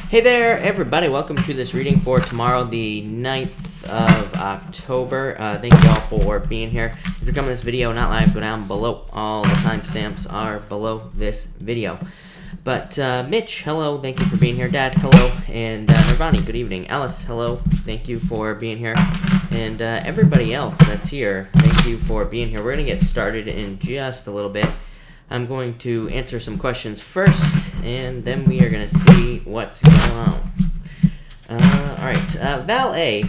Hey there, everybody. Welcome to this reading for tomorrow, the 9th of October. Thank you all for being here. If you're coming to this video not live, go down below. All the timestamps are below this video. But Mitch, hello. Thank you for being here. Dad, hello. And Nirvani, good evening. Alice, hello. Thank you for being here. And everybody else that's here, thank you for being here. We're going to get started in just a little bit. I'm going to answer some questions first, and then we are going to see what's going on. Alright, Val A.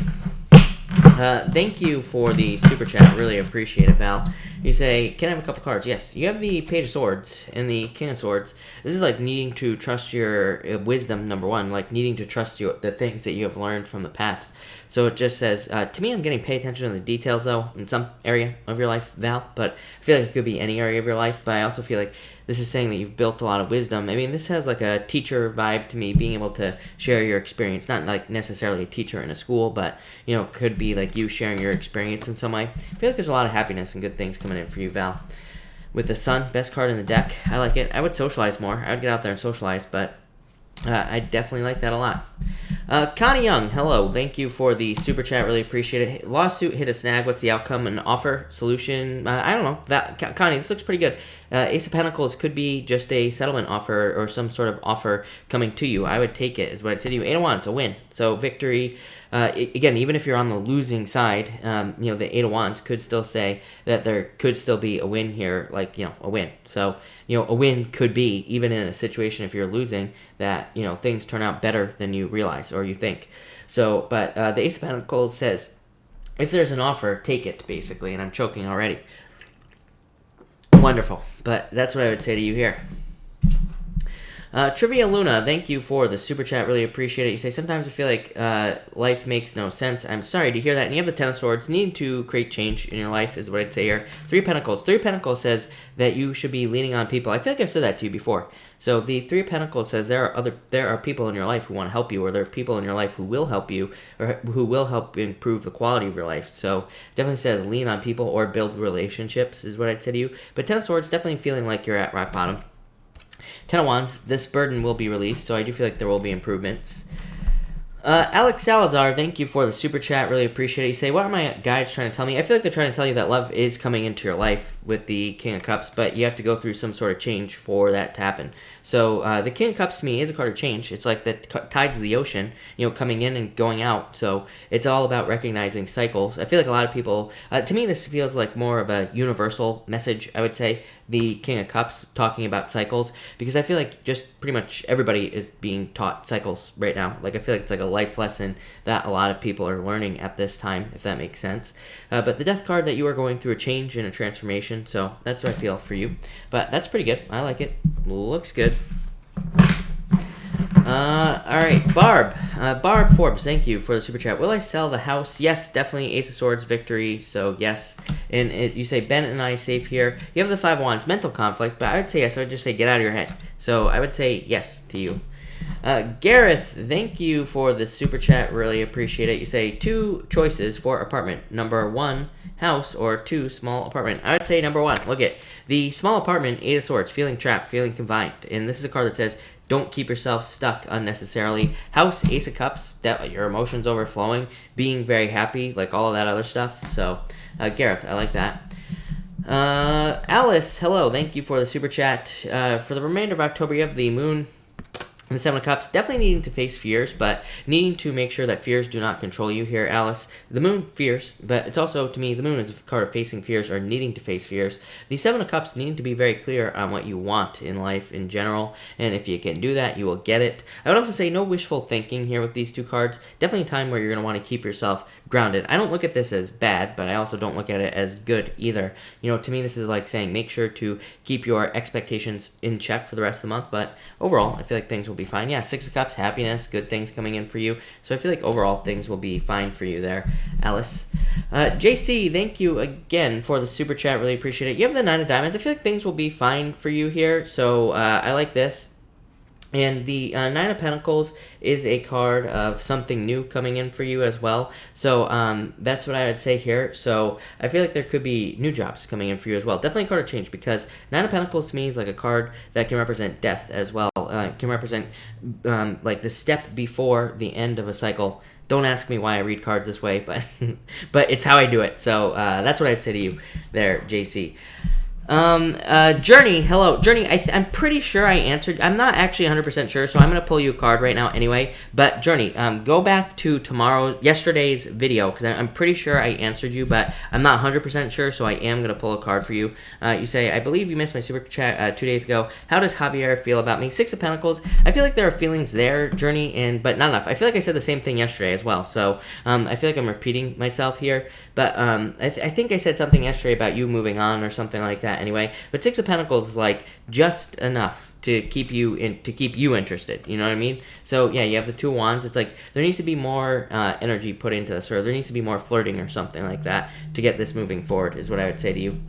Thank you for the super chat. Really appreciate it, Val. You say, can I have a couple cards? Yes. You have the Page of Swords and the King of Swords. This is like needing to trust your wisdom, number one. Like needing to trust the things that you have learned from the past. So it just says, to me, I'm getting pay attention to the details, though, in some area of your life, Val. But I feel like it could be any area of your life. But I also feel like this is saying that you've built a lot of wisdom. I mean, this has like a teacher vibe to me, being able to share your experience. Not like necessarily a teacher in a school, but, you know, could be like you sharing your experience in some way. I feel like there's a lot of happiness and good things coming in for you, Val. With the Sun, best card in the deck. I like it. I would socialize more. I would get out there and socialize, but I definitely like that a lot. Connie Young, hello. Thank you for the super chat. Really appreciate it. Lawsuit hit a snag. What's the outcome? An offer? Solution? I don't know. Connie, this looks pretty good. Ace of Pentacles could be just a settlement offer or some sort of offer coming to you. I would take it, is what I'd say to you. 8 of Wands, a win. So victory. Again, even if you're on the losing side, you know, the 8 of Wands could still say that there could still be a win here, like, you know, a win. So, you know, a win could be, even in a situation if you're losing, that, you know, things turn out better than you realize or you think. So, but the Ace of Pentacles says, if there's an offer, take it, basically, and I'm choking already. Wonderful. But that's what I would say to you here. Trivia Luna, thank you for the super chat. Really appreciate it. You say, sometimes I feel like life makes no sense. I'm sorry to hear that. And you have the Ten of Swords. Need to create change in your life is what I'd say here. 3 of Pentacles. 3 of Pentacles says that you should be leaning on people. I feel like I've said that to you before. So the 3 of Pentacles says there are people in your life who want to help you, or there are people in your life who will help you, or who will help improve the quality of your life. So definitely says lean on people or build relationships is what I'd say to you. But Ten of Swords, definitely feeling like you're at rock bottom. 10 of Wands, this burden will be released, so I do feel like there will be improvements. Alex Salazar, thank you for the super chat. Really appreciate it. You say, what are my guides trying to tell me? I feel like they're trying to tell you that love is coming into your life with the King of Cups, but you have to go through some sort of change for that to happen. So the King of Cups to me is a card of change. It's like the tides of the ocean, you know, coming in and going out. So it's all about recognizing cycles. I feel like a lot of people, to me, this feels like more of a universal message, I would say, the King of Cups talking about cycles, because I feel like just pretty much everybody is being taught cycles right now. Like, I feel like it's like a life lesson that a lot of people are learning at this time, if that makes sense. But the Death card, that you are going through a change and a transformation, so that's what I feel for you. But that's pretty good. I like it. Looks good. Alright, Barb. Barb Forbes, thank you for the super chat. Will I sell the house? Yes, definitely. Ace of Swords, victory, so yes. And you say, Ben and I safe here. You have the 5 of Wands, mental conflict, but I would say yes. I would just say get out of your head. So I would say yes to you. Gareth, thank you for the super chat. Really appreciate it. You say 2 choices for apartment. Number 1, house, or 2, small apartment. I would say number 1. Look at the small apartment, 8 of Swords, feeling trapped, feeling confined. And this is a card that says, don't keep yourself stuck unnecessarily. House, Ace of Cups, your emotions overflowing, being very happy, like all of that other stuff. So, Gareth, I like that. Alice, hello. Thank you for the super chat. For the remainder of October, you have the Moon and the 7 of Cups, definitely needing to face fears, but needing to make sure that fears do not control you here, Alice. The Moon, fears, but it's also, to me, the Moon is a card of facing fears or needing to face fears. The 7 of Cups needing to be very clear on what you want in life in general, and if you can do that, you will get it. I would also say no wishful thinking here with these 2 cards. Definitely a time where you're going to want to keep yourself grounded. I don't look at this as bad, but I also don't look at it as good either. You know, to me, this is like saying make sure to keep your expectations in check for the rest of the month, but overall, I feel like things will be fine. Yeah, 6 of Cups, happiness, good things coming in for you. So I feel like overall things will be fine for you there, Alice. JC, thank you again for the super chat. Really appreciate it. You have the 9 of Diamonds. I feel like things will be fine for you here. So I like this. And the Nine of Pentacles is a card of something new coming in for you as well. So that's what I would say here. So I feel like there could be new jobs coming in for you as well. Definitely a card of change, because Nine of Pentacles to me is like a card that can represent death as well. Can represent like the step before the end of a cycle. Don't ask me why I read cards this way, but but it's how I do it. So that's what I'd say to you there, JC. Journey, hello. Journey, I'm pretty sure I answered. I'm not actually 100% sure, so I'm going to pull you a card right now anyway. But, Journey, go back to yesterday's video, because I'm pretty sure I answered you, but I'm not 100% sure, so I am going to pull a card for you. You say, I believe you missed my super chat 2 days ago. How does Javier feel about me? Six of Pentacles. I feel like there are feelings there, Journey, but not enough. I feel like I said the same thing yesterday as well, so I feel like I'm repeating myself here. But I think I said something yesterday about you moving on or something like that anyway. But Six of Pentacles is like just enough to keep you interested. You know what I mean? So yeah, you have the Two of Wands. It's like there needs to be more energy put into this, or there needs to be more flirting or something like that to get this moving forward, is what I would say to you.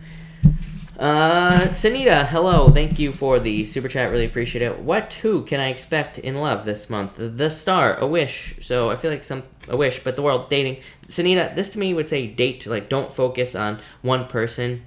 Sanita, hello. Thank you for the super chat. Really appreciate it. Who can I expect in love this month? The Star, a wish. So I feel like a wish, but the world, dating. Sanita, this to me would say date. Like, don't focus on one person.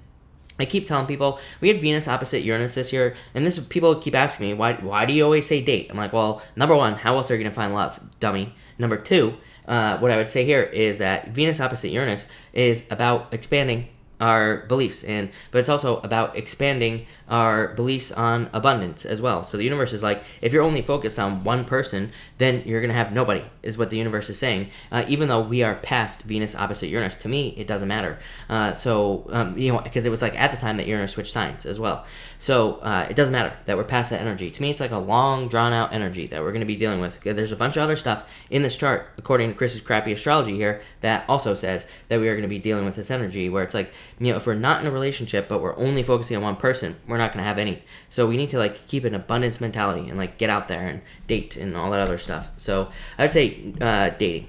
I keep telling people, we had Venus opposite Uranus this year, and people keep asking me, why do you always say date? I'm like, well, number one, how else are you going to find love, dummy? Number two, what I would say here is that Venus opposite Uranus is about expanding our beliefs, but it's also about expanding our beliefs on abundance as well. So the universe is like, if you're only focused on one person, then you're going to have nobody, is what the universe is saying. Even though we are past Venus opposite Uranus, to me, it doesn't matter. Because it was like at the time that Uranus switched signs as well. So it doesn't matter that we're past that energy. To me, it's like a long, drawn-out energy that we're going to be dealing with. There's a bunch of other stuff in this chart, according to Chris's crappy astrology here, that also says that we are going to be dealing with this energy where it's like, if we're not in a relationship, but we're only focusing on one person, we're not going to have any. So we need to like keep an abundance mentality and like get out there and date and all that other stuff. So I would say dating.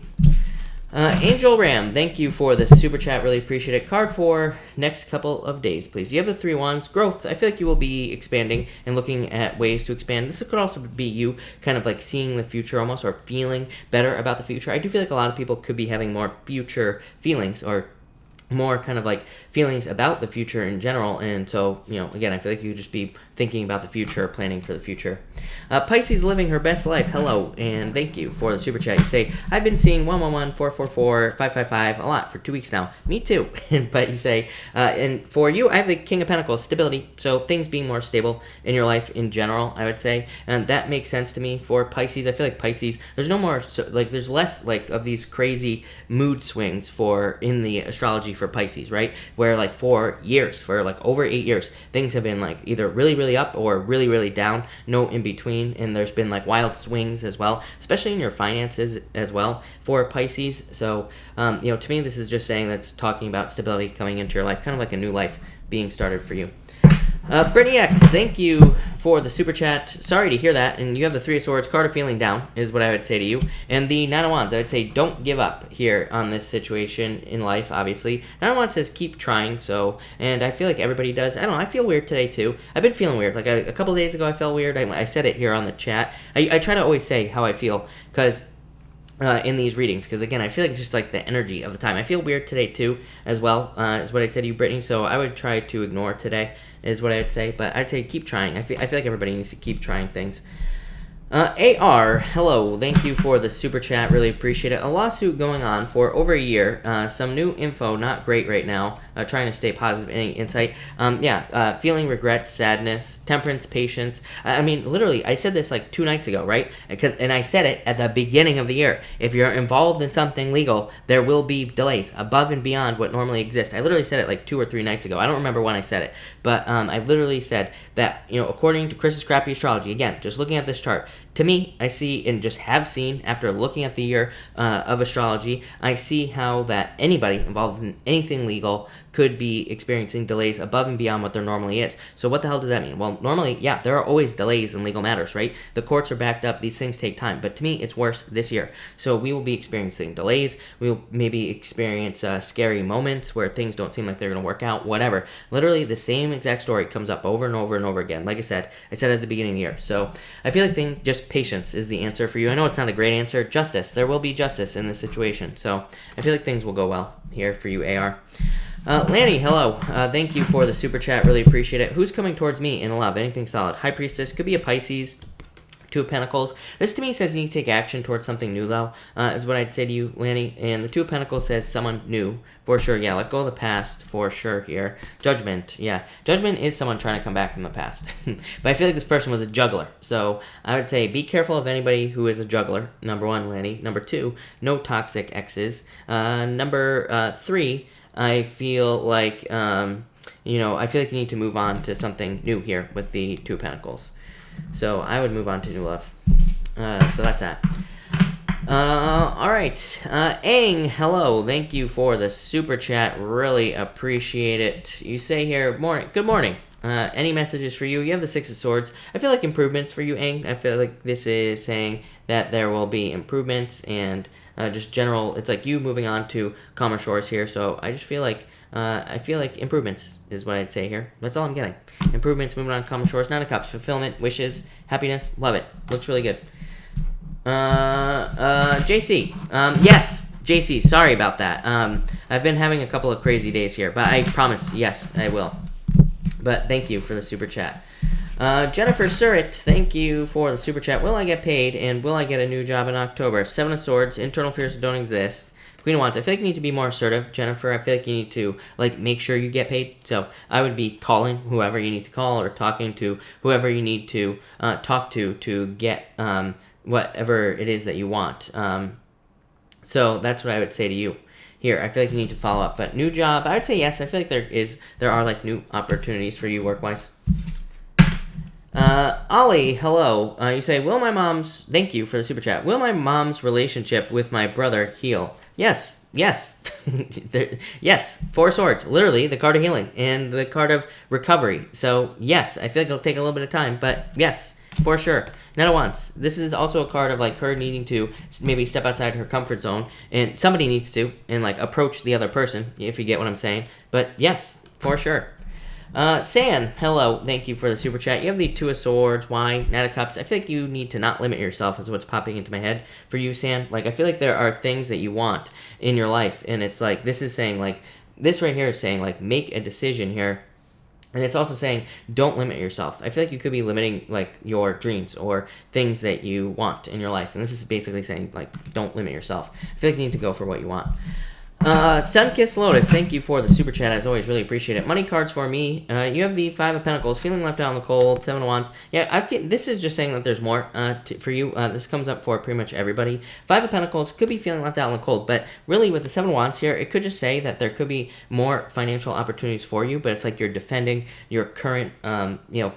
Angel Ram, thank you for the super chat. Really appreciate it. Card for next couple of days, please. You have the Three of Wands. Growth. I feel like you will be expanding and looking at ways to expand. This could also be you kind of like seeing the future almost, or feeling better about the future. I do feel like a lot of people could be having more future feelings, or more kind of like feelings about the future in general. And so, again, I feel like you could just be thinking about the future, planning for the future. Pisces living her best life. Hello, and thank you for the super chat. You say, I've been seeing 111, 444, 555 a lot for 2 weeks now. Me too. But you say, and for you, I have the King of Pentacles, stability. So things being more stable in your life in general, I would say. And that makes sense to me for Pisces. I feel like Pisces, there's no more, there's less like of these crazy mood swings in the astrology for Pisces, right? Where like for like over 8 years, things have been like either really, really up or really, really down, no in between. And there's been like wild swings as well, especially in your finances as well for Pisces. So, to me, this is just saying that's talking about stability coming into your life, kind of like a new life being started for you. Brittany X, thank you for the super chat. Sorry to hear that. And you have the Three of Swords. Card of feeling down is what I would say to you. And the Nine of Wands, I would say don't give up here on this situation in life, obviously. Nine of Wands says keep trying, and I feel like everybody does. I don't know, I feel weird today too. I've been feeling weird. Like a couple of days ago I felt weird. I said it here on the chat. I try to always say how I feel, because in these readings, because again, I feel like it's just like the energy of the time. I feel weird today too, as well, is what I said to you, Brittany. So I would try to ignore today, is what I would say. But I'd say keep trying. I feel like everybody needs to keep trying things. AR, hello, thank you for the super chat, really appreciate it. A lawsuit going on for over a year, some new info, not great right now, trying to stay positive, any insight, feeling regret, sadness, temperance, patience. I mean, literally, I said this like 2 nights ago, right? And I said it at the beginning of the year. If you're involved in something legal, there will be delays above and beyond what normally exists. I literally said it like 2 or 3 nights ago. I don't remember when I said it, but I literally said that, according to Chris's crappy astrology, again, just looking at this chart, to me, I see and just have seen after looking at the year of astrology, I see how that anybody involved in anything legal could be experiencing delays above and beyond what there normally is. So what the hell does that mean? Well, normally, yeah, there are always delays in legal matters, right? The courts are backed up. These things take time. But to me, it's worse this year. So we will be experiencing delays. We will maybe experience scary moments where things don't seem like they're going to work out, whatever. Literally, the same exact story comes up over and over and over again. Like I said at the beginning of the year. So I feel like just patience is the answer for you. I know it's not a great answer. Justice. There will be justice in this situation. So I feel like things will go well here for you, AR. Lanny, hello. Thank you for the super chat. Really appreciate it. Who's coming towards me in love? Anything solid? High Priestess. Could be a Pisces. Two of Pentacles. This to me says you need to take action towards something new, though, is what I'd say to you, Lanny. And the Two of Pentacles says someone new, for sure. Yeah, let go of the past, for sure here. Judgment, yeah. Judgment is someone trying to come back from the past. But I feel like this person was a juggler. So I would say be careful of anybody who is a juggler, number one, Lanny. Number two, no toxic exes. Number three, I feel like, I feel like you need to move on to something new here with the Two of Pentacles. So I would move on to new love. So that's that. All right. Aang, hello. Thank you for the super chat. Really appreciate it. You say here, morning. Good morning. Any messages for you? You have the Six of Swords. I feel like improvements for you, Aang. I feel like this is saying that there will be improvements and just general. It's like you moving on to calmer shores here. So I just feel like improvements is what I'd say here. That's all I'm getting. Improvements, moving on to calmer shores. Nine of Cups, fulfillment, wishes, happiness. Love it. Looks really good. JC. Yes, JC. Sorry about that. I've been having a couple of crazy days here, but I promise, yes, I will. But thank you for the super chat. Jennifer Surratt, thank you for the super chat. Will I get paid, and will I get a new job in October? Seven of Swords, internal fears don't exist. Queen of Wands, I feel like you need to be more assertive, Jennifer. I feel like you need to, make sure you get paid. So I would be calling whoever you need to call or talking to whoever you need to talk to get whatever it is that you want. So that's what I would say to you. Here, I feel like you need to follow up. But new job, I would say yes. I feel like there are new opportunities for you work-wise. Ollie, hello. You say, thank you for the super chat. Will my mom's relationship with my brother heal? Yes. Yes. Yes. Four Swords. Literally, the card of healing and the card of recovery. So, yes. I feel like it'll take a little bit of time, but yes, for sure. Not at once. This is also a card of, her needing to maybe step outside her comfort zone, and somebody needs to, and, approach the other person, if you get what I'm saying. But, yes, for sure. San, hello. Thank you for the super chat. You have the Two of Swords. Why? Knight of Cups. I feel like you need to not limit yourself is what's popping into my head for you, San. I feel like there are things that you want in your life, and it's this is saying, this right here is saying, make a decision here. And it's also saying, don't limit yourself. I feel like you could be limiting, your dreams or things that you want in your life. And this is basically saying, don't limit yourself. I feel like you need to go for what you want. Sunkissed Lotus, thank you for the super chat, as always, really appreciate it. Money cards for me. You have the Five of Pentacles, feeling left out in the cold, Seven of Wands. Yeah, I feel this is just saying that there's more for you. This comes up for pretty much everybody. Five of Pentacles could be feeling left out in the cold, but really with the Seven of Wands here, it could just say that there could be more financial opportunities for you, but it's like you're defending your current,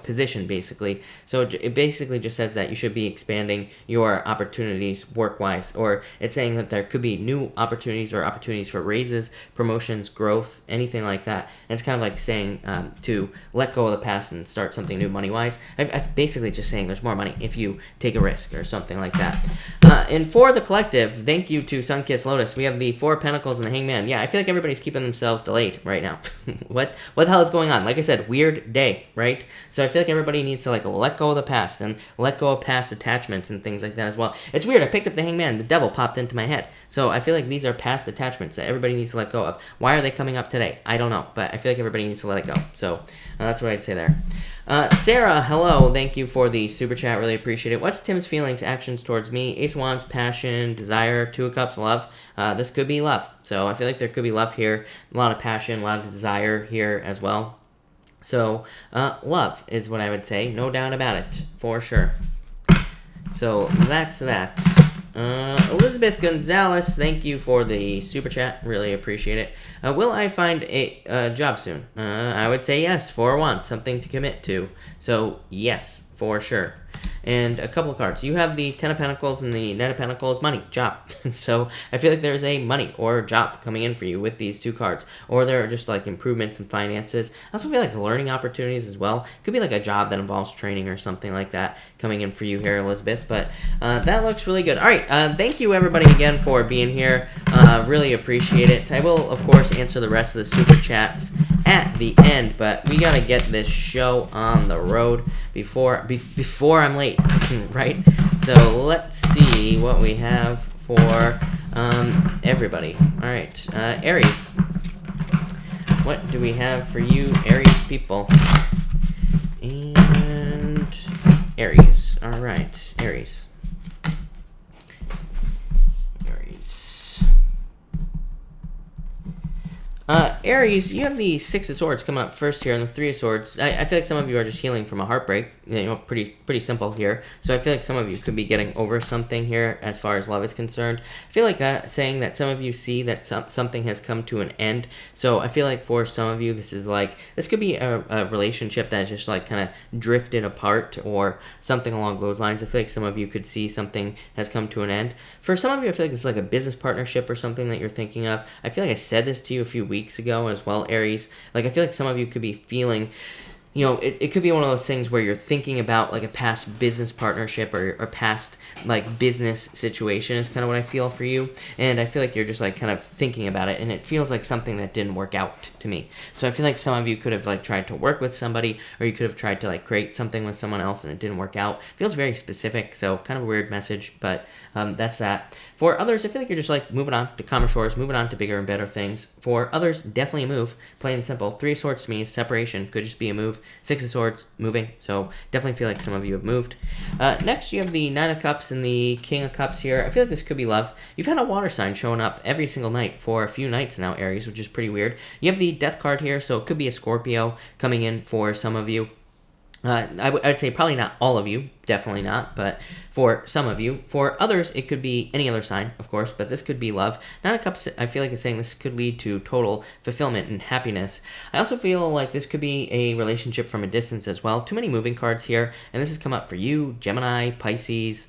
position, basically. So it basically just says that you should be expanding your opportunities work-wise, or it's saying that there could be new opportunities or opportunities for raises, promotions, growth, anything like that. And it's kind of saying to let go of the past and start something new money-wise. I'm basically just saying there's more money if you take a risk or something like that. And for the collective, thank you to Sunkissed Lotus. We have the Four of Pentacles and the Hangman. Yeah, I feel like everybody's keeping themselves delayed right now. What the hell is going on? Like I said, weird day, right? So I feel like everybody needs to let go of the past and let go of past attachments and things like that as well. It's weird. I picked up the Hangman. The devil popped into my head. So I feel like these are past attachments that everybody needs to let go of. Why are they coming up today? I don't know, but I feel like everybody needs to let it go. So that's what I'd say there. Sarah, hello. Thank you for the super chat. Really appreciate it. What's Tim's feelings, actions towards me? Ace of Wands, passion, desire, Two of Cups, love. This could be love. So I feel like there could be love here. A lot of passion, a lot of desire here as well. So love is what I would say. No doubt about it, for sure. So that's that. Elizabeth Gonzalez, thank you for the super chat. Really appreciate it. Will I find a job soon? I would say yes, for once. Something to commit to. So, yes, for sure. and a couple of cards. You have the Ten of Pentacles and the Knight of Pentacles, money, job. So I feel like there's a money or job coming in for you with these two cards, or there are just like improvements in finances. I also feel like learning opportunities as well. Could be like a job that involves training or something like that coming in for you here, Elizabeth. But that looks really good. All right, thank you everybody again for being here. Really appreciate it. I will of course answer the rest of the super chats at the end, but we gotta get this show on the road before I'm late, right? So let's see what we have for everybody. All right, Aries. What do we have for you, Aries people? And Aries. All right, Aries. Aries, you have the Six of Swords coming up first here, and the Three of Swords. I feel like some of you are just healing from a heartbreak. You know, pretty simple here. So I feel like some of you could be getting over something here as far as love is concerned. I feel like saying that some of you see that something has come to an end. So I feel like for some of you, this could be a relationship that is just like kind of drifted apart or something along those lines. I feel like some of you could see something has come to an end. For some of you, I feel like it's like a business partnership or something that you're thinking of. I feel like I said this to you a few weeks ago as well, Aries. Like, I feel like some of you could be feeling, you know, it could be one of those things where you're thinking about like a past business partnership or past like business situation is kind of what I feel for you. And I feel like you're just like kind of thinking about it, and it feels like something that didn't work out to me. So I feel like some of you could have like tried to work with somebody, or you could have tried to like create something with someone else and it didn't work out. It feels very specific, so kind of a weird message, but that's that. For others, I feel like you're just like moving on to calmer shores, moving on to bigger and better things. For others, definitely a move, plain and simple. Three of Swords to me is separation, could just be a move. Six of Swords, moving, so definitely feel like some of you have moved. Next, you have the Nine of Cups and the King of Cups here. I feel like this could be love. You've had a water sign showing up every single night for a few nights now, Aries, which is pretty weird. You have the Death card here, so it could be a Scorpio coming in for some of you. I would say probably not all of you, definitely not, but for some of you. For others, it could be any other sign, of course, but this could be love. Nine of Cups, I feel like it's saying this could lead to total fulfillment and happiness. I also feel like this could be a relationship from a distance as well. Too many moving cards here, and this has come up for you, Gemini, Pisces,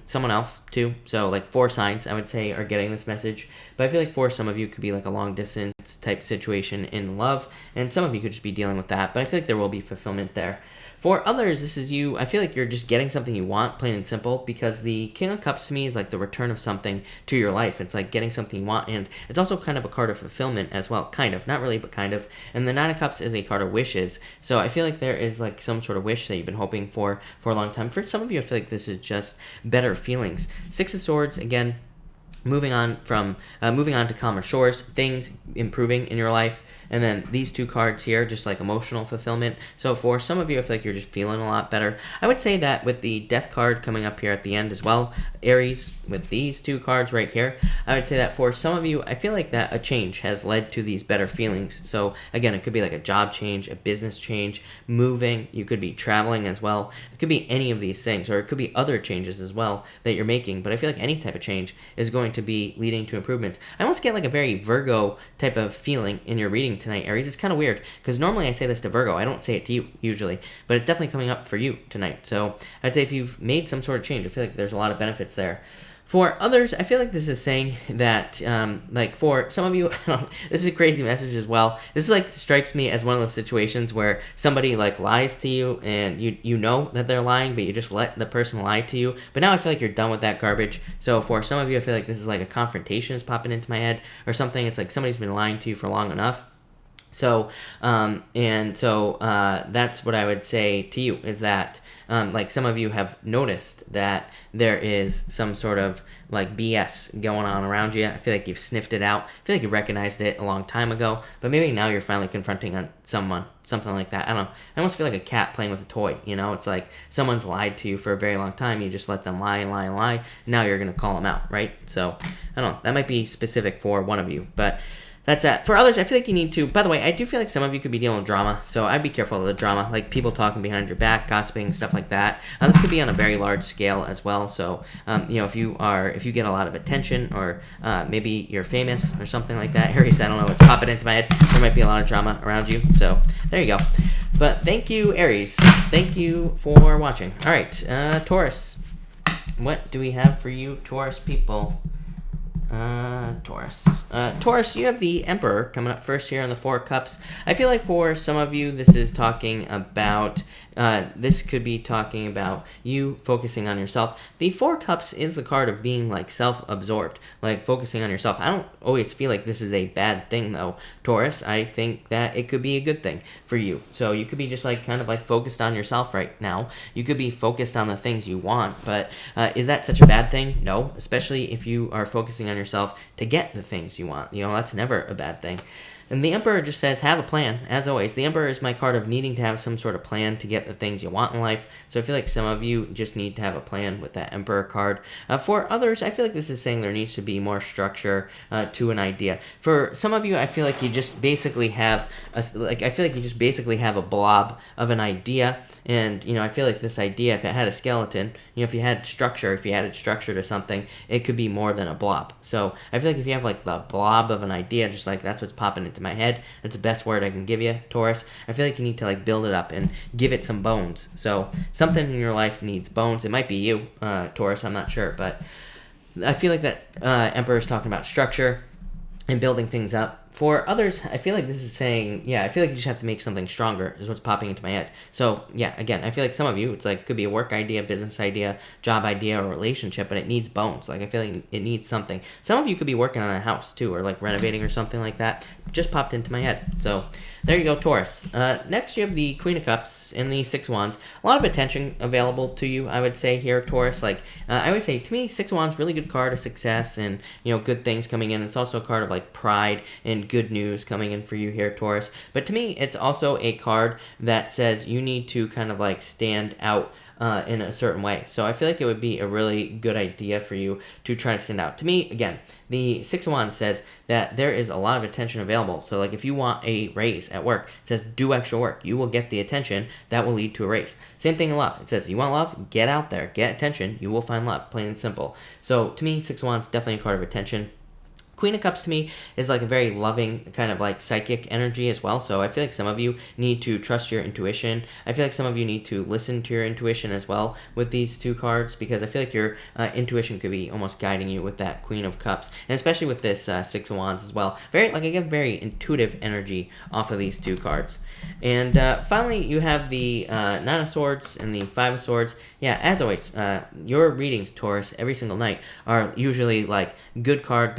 someone else too. So like 4 signs I would say are getting this message, but I feel like for some of you it could be like a long distance type situation in love, and some of you could just be dealing with that, but I feel like there will be fulfillment there. For others, this is you. I feel like you're just getting something you want, plain and simple, because the King of Cups to me is like the return of something to your life. It's like getting something you want, and it's also kind of a card of fulfillment as well. Kind of. Not really, but kind of. And the Nine of Cups is a card of wishes. So I feel like there is like some sort of wish that you've been hoping for a long time. For some of you, I feel like this is just better feelings. Six of Swords, again, moving on to calmer shores, things improving in your life. And then these 2 cards here, just like emotional fulfillment. So for some of you, I feel like you're just feeling a lot better. I would say that with the Death card coming up here at the end as well, Aries, with these 2 cards right here, I would say that for some of you, I feel like that a change has led to these better feelings. So again, it could be like a job change, a business change, moving. You could be traveling as well. It could be any of these things, or it could be other changes as well that you're making. But I feel like any type of change is going to be leading to improvements. I almost get like a very Virgo type of feeling in your reading tonight, Aries. It's kind of weird because normally I say this to Virgo. I don't say it to you usually, but it's definitely coming up for you tonight. So I'd say if you've made some sort of change, I feel like there's a lot of benefits there. For others, I feel like this is saying that, like for some of you, this is a crazy message as well. This is like strikes me as one of those situations where somebody like lies to you and you know that they're lying, but you just let the person lie to you. But now I feel like you're done with that garbage. So for some of you, I feel like this is like a confrontation is popping into my head or something. It's like somebody's been lying to you for long enough. So, that's what I would say to you is that, like some of you have noticed that there is some sort of like BS going on around you. I feel like you've sniffed it out. I feel like you recognized it a long time ago, but maybe now you're finally confronting on someone, something like that. I don't know. I almost feel like a cat playing with a toy, you know? It's like someone's lied to you for a very long time. You just let them lie and lie and lie. Now you're going to call them out, right? So, I don't know. That might be specific for one of you, but that's that. For others, I feel like you need to, by the way, I do feel like some of you could be dealing with drama, so I'd be careful of the drama, like people talking behind your back, gossiping, stuff like that. This could be on a very large scale as well, so, if you get a lot of attention, or maybe you're famous or something like that, Aries, I don't know what's popping into my head, there might be a lot of drama around you, so there you go. But thank you, Aries. Thank you for watching. All right, Taurus. What do we have for you, Taurus people? Taurus. Taurus, you have the Emperor coming up first here on the Four of Cups. I feel like for some of you, this is talking about, this could be talking about you focusing on yourself. The Four of Cups is the card of being like self-absorbed, like focusing on yourself. I don't always feel like this is a bad thing though, Taurus. I think that it could be a good thing for you. So you could be just like kind of like focused on yourself right now. You could be focused on the things you want, but is that such a bad thing? No, especially if you are focusing on yourself to get the things you want. That's never a bad thing. And the Emperor just says, have a plan, as always. The Emperor is my card of needing to have some sort of plan to get the things you want in life. So I feel like some of you just need to have a plan with that Emperor card. For others, I feel like this is saying there needs to be more structure to an idea. For some of you, I feel like you just basically have a blob of an idea. And, I feel like this idea, if it had a skeleton, if you had it structured to something, it could be more than a blob. So I feel like if you have like the blob of an idea, just like that's what's popping into my head, that's the best word I can give you, Taurus. I feel like you need to like build it up and give it some bones. So something in your life needs bones. It might be you, Taurus, I'm not sure. But I feel like that Emperor is talking about structure and building things up. For others, I feel like this is saying, I feel like you just have to make something stronger is what's popping into my head. So, again, I feel like some of you, it's like, could be a work idea, business idea, job idea, or relationship, but it needs bones. Like, I feel like it needs something. Some of you could be working on a house, too, or, like, renovating or something like that. Just popped into my head. So, there you go, Taurus. Next, you have the Queen of Cups and the Six of Wands. A lot of attention available to you, I would say, here, Taurus. Like, I always say, to me, Six of Wands, really good card of success and, good things coming in. It's also a card of, like, pride and good news coming in for you here, Taurus. But to me, it's also a card that says you need to kind of, like, stand out in a certain way. So I feel like it would be a really good idea for you to try to stand out. To me, again, the Six of Wands says that there is a lot of attention available. So like if you want a raise at work, it says do extra work. You will get the attention that will lead to a raise. Same thing in love. It says you want love, get out there, get attention, you will find love, plain and simple. So to me, Six of Wands, definitely a card of attention. Queen of Cups to me is like a very loving kind of like psychic energy as well. So I feel like some of you need to trust your intuition. I feel like some of you need to listen to your intuition as well with these two cards, because I feel like your intuition could be almost guiding you with that Queen of Cups, and especially with this Six of Wands as well. Very, like, I get very intuitive energy off of these two cards. And finally, you have the Nine of Swords and the Five of Swords. Yeah, as always, your readings, Taurus, every single night are usually like good card,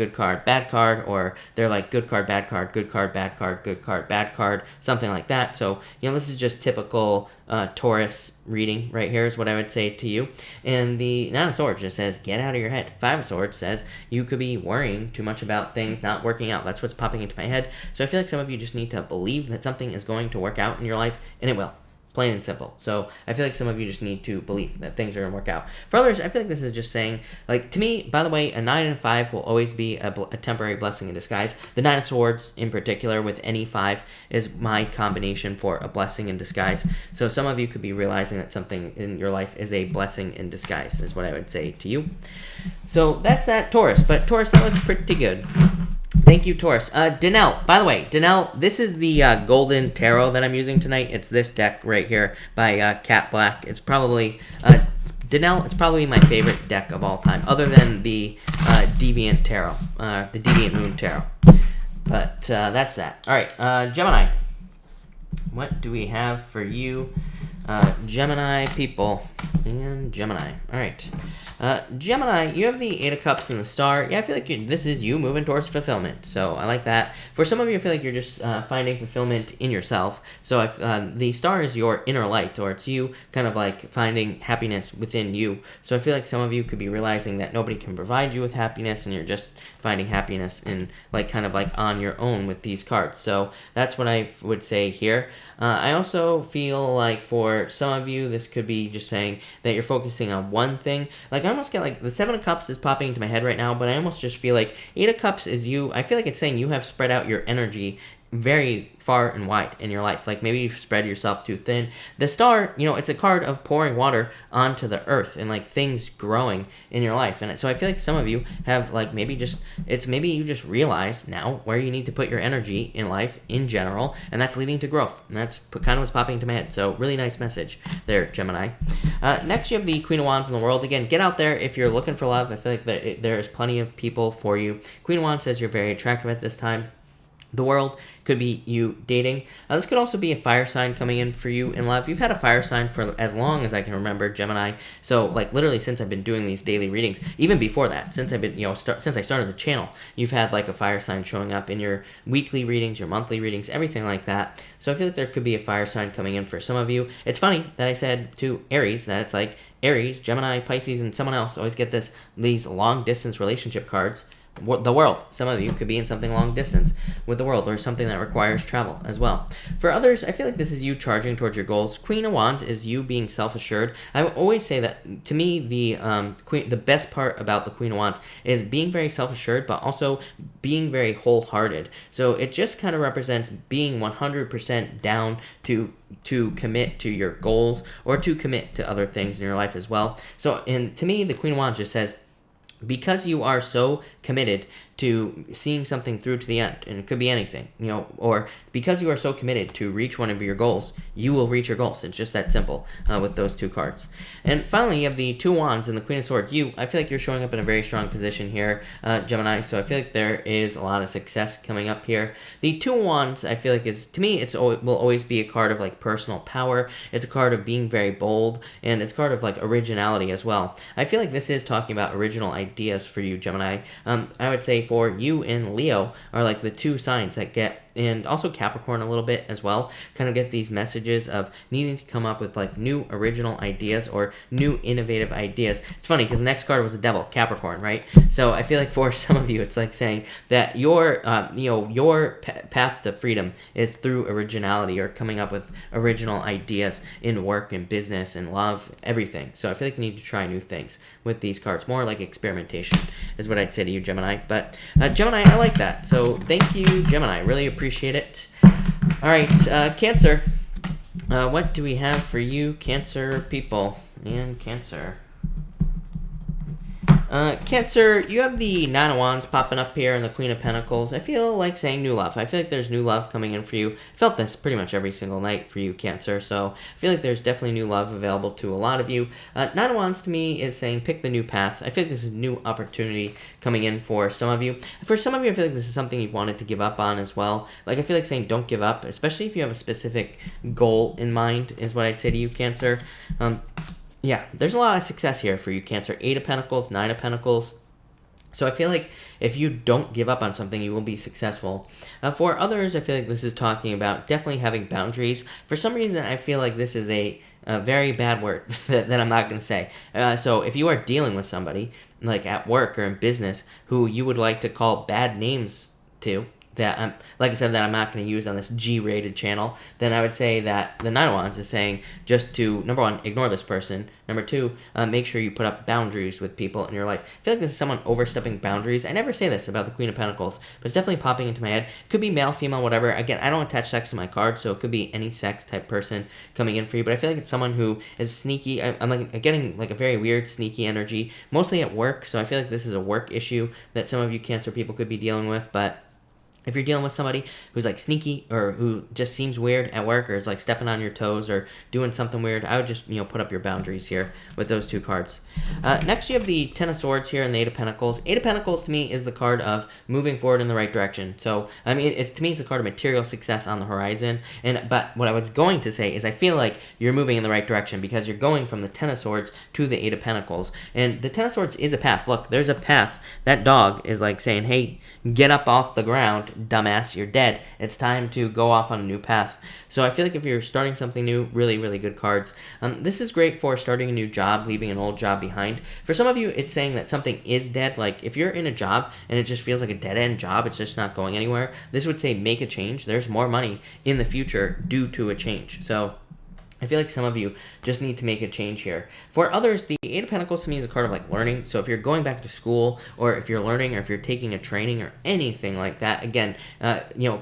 bad card, or they're like good card, bad card, good card, bad card, good card, bad card, something like that. So, this is just typical Taurus reading right here is what I would say to you. And the Nine of Swords just says, get out of your head. Five of Swords says you could be worrying too much about things not working out. That's what's popping into my head. So I feel like some of you just need to believe that something is going to work out in your life, and it will. Plain and simple. So I feel like some of you just need to believe that things are going to work out. For others, I feel like this is just saying, like, to me, by the way, a 9 and 5 will always be a temporary blessing in disguise. The 9 of Swords, in particular, with any 5, is my combination for a blessing in disguise. So some of you could be realizing that something in your life is a blessing in disguise, is what I would say to you. So that's that, Taurus. But Taurus, that looks pretty good. Thank you, Taurus. Danelle, by the way, Danelle, this is the Golden Tarot that I'm using tonight. It's this deck right here by Cat Black. It's probably, Danelle, it's probably my favorite deck of all time, other than the Deviant Tarot, the Deviant Moon Tarot. But that's that. All right, Gemini. What do we have for you, Gemini people and Gemini? All right. Gemini, you have the 8 of Cups and the Star. Yeah, I feel like this is you moving towards fulfillment. So I like that. For some of you, I feel like you're just finding fulfillment in yourself. So the Star is your inner light, or it's you kind of like finding happiness within you. So I feel like some of you could be realizing that nobody can provide you with happiness, and you're just finding happiness in like kind of like on your own with these cards. So that's what I would say here. I also feel like for for some of you, this could be just saying that you're focusing on one thing. Like, I almost get like the 7 of Cups is popping into my head right now, but I almost just feel like 8 of Cups is you. I feel like it's saying you have spread out your energy very far and wide in your life. Like, maybe you've spread yourself too thin. The Star, you know, it's a card of pouring water onto the earth and like things growing in your life. And so I feel like some of you have like maybe you just realize now where you need to put your energy in life in general, and that's leading to growth. And that's kind of what's popping into my head. So really nice message there, Gemini. Next, you have the Queen of Wands in the World. Again, get out there if you're looking for love. I feel like there's plenty of people for you. Queen of Wands says you're very attractive at this time. The World could be you dating. This could also be a fire sign coming in for you in love. You've had a fire sign for as long as I can remember, Gemini. So, like, literally since I've been doing these daily readings, even before that, since I've been, since I started the channel, you've had like a fire sign showing up in your weekly readings, your monthly readings, everything like that. So I feel like there could be a fire sign coming in for some of you. It's funny that I said to Aries that it's like Aries, Gemini, Pisces, and someone else always get these long distance relationship cards. The World. Some of you could be in something long distance with the World, or something that requires travel as well. For others, I feel like this is you charging towards your goals. Queen of Wands is you being self-assured. I always say that, to me, the best part about the Queen of Wands is being very self-assured, but also being very wholehearted. So it just kind of represents being 100% down to commit to your goals, or to commit to other things in your life as well. So, and to me, the Queen of Wands just says, because you are so committed to seeing something through to the end, and it could be anything, or because you are so committed to reach one of your goals, you will reach your goals. It's just that simple with those two cards. And finally, you have the Two of Wands and the Queen of Swords. I feel like you're showing up in a very strong position here, Gemini, so I feel like there is a lot of success coming up here. The Two of Wands, I feel like to me, will always be a card of like personal power. It's a card of being very bold, and it's a card of like originality as well. I feel like this is talking about original ideas for you, Gemini. I would say for you and Leo are like the two signs that get, and also Capricorn a little bit as well, kind of get these messages of needing to come up with like new original ideas or new innovative ideas. It's funny because the next card was the Devil, Capricorn, right? So I feel like for some of you, it's like saying that your path to freedom is through originality, or coming up with original ideas in work and business and love, everything. So I feel like you need to try new things with these cards. More like experimentation is what I'd say to you, Gemini. But Gemini, I like that. So thank you, Gemini. Really appreciate it. All right, Cancer. What do we have for you, Cancer people and Cancer? Cancer, you have the Nine of Wands popping up here and the Queen of Pentacles. I feel like saying new love. I feel like there's new love coming in for you. I felt this pretty much every single night for you, Cancer. So I feel like there's definitely new love available to a lot of you. Nine of Wands to me is saying pick the new path. I feel like this is a new opportunity coming in for some of you. For some of you, I feel like this is something you've wanted to give up on as well. Like, I feel like saying don't give up, especially if you have a specific goal in mind, is what I'd say to you, Cancer. Yeah, there's a lot of success here for you, Cancer. 8 of Pentacles, 9 of Pentacles. So I feel like if you don't give up on something, you will be successful. For others, I feel like this is talking about definitely having boundaries. For some reason, I feel like this is a very bad word that I'm not going to say. So if you are dealing with somebody, like at work or in business, who you would like to call bad names to, that like I said, that I'm not going to use on this G-rated channel, then I would say that the Nine of Wands is saying just to, number one, ignore this person. Number two, make sure you put up boundaries with people in your life. I feel like this is someone overstepping boundaries. I never say this about the Queen of Pentacles, but it's definitely popping into my head. It could be male, female, whatever. Again, I don't attach sex to my card, so it could be any sex type person coming in for you, but I feel like it's someone who is sneaky. I'm getting like a very weird, sneaky energy, mostly at work, so I feel like this is a work issue that some of you Cancer people could be dealing with, but if you're dealing with somebody who's like sneaky, or who just seems weird at work, or is like stepping on your toes or doing something weird, I would just, put up your boundaries here with those two cards. Next, you have the Ten of Swords here and the 8 of Pentacles. 8 of Pentacles to me is the card of moving forward in the right direction. So, I mean, to me, it's a card of material success on the horizon. But what I was going to say is I feel like you're moving in the right direction because you're going from the Ten of Swords to the 8 of Pentacles. And the Ten of Swords is a path. Look, there's a path. That dog is like saying, hey, get up off the ground, dumbass, you're dead. It's time to go off on a new path. So I feel like if you're starting something new, really, really good cards. This is great for starting a new job, leaving an old job behind. For some of you, it's saying that something is dead. Like, if you're in a job and it just feels like a dead-end job, it's just not going anywhere, this would say make a change. There's more money in the future due to a change. So I feel like some of you just need to make a change here. For others, the Eight of Pentacles to me is a card of like learning. So if you're going back to school, or if you're learning, or if you're taking a training or anything like that, again,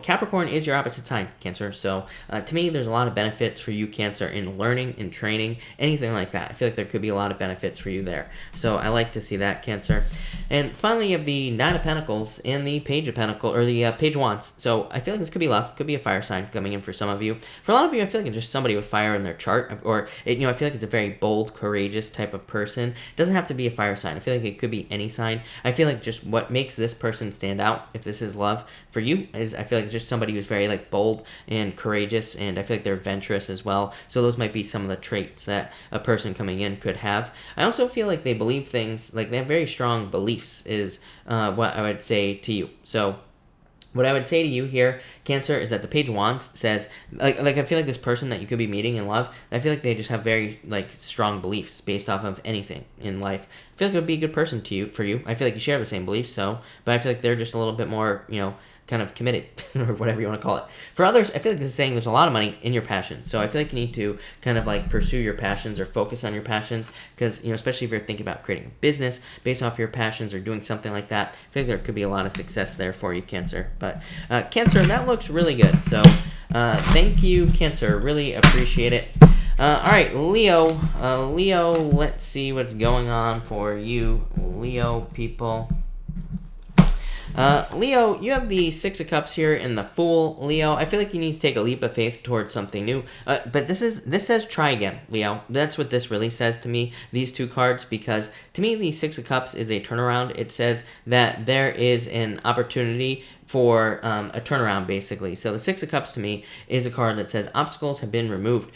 Capricorn is your opposite sign, Cancer. So to me, there's a lot of benefits for you, Cancer, in learning, in training, anything like that. I feel like there could be a lot of benefits for you there. So I like to see that, Cancer. And finally, you have the Nine of Pentacles and the Page of Pentacles, or the Page of Wands. So I feel like this could be love, could be a fire sign coming in for some of you. For a lot of you, I feel like it's just somebody with fire in their chart, or I feel like it's a very bold, courageous type of person. It doesn't have to be a fire sign. I feel like it could be any sign. I feel like just what makes this person stand out, if this is love for you, is I feel like it's just somebody who's very like bold and courageous, and I feel like they're adventurous as well. So those might be some of the traits that a person coming in could have. I also feel like they believe things, like they have very strong beliefs, is what I would say to you. So what I would say to you here, Cancer, is that the Page of Wands says, like I feel like this person that you could be meeting in love, I feel like they just have very like strong beliefs based off of anything in life. I feel like it would be a good person for you. I feel like you share the same beliefs, but I feel like they're just a little bit more, kind of committed, or whatever you want to call it. For others, I feel like this is saying there's a lot of money in your passions. So I feel like you need to kind of like pursue your passions or focus on your passions, because, especially if you're thinking about creating a business based off your passions or doing something like that, I feel like there could be a lot of success there for you, Cancer. But Cancer, that looks really good. So thank you, Cancer. Really appreciate it. All right, Leo. Leo, let's see what's going on for you, Leo people. Leo, you have the Six of Cups here and the Fool. Leo, I feel like you need to take a leap of faith towards something new. But this says try again, Leo. That's what this really says to me, these two cards, because to me, the Six of Cups is a turnaround. It says that there is an opportunity for a turnaround, basically. So the Six of Cups to me is a card that says obstacles have been removed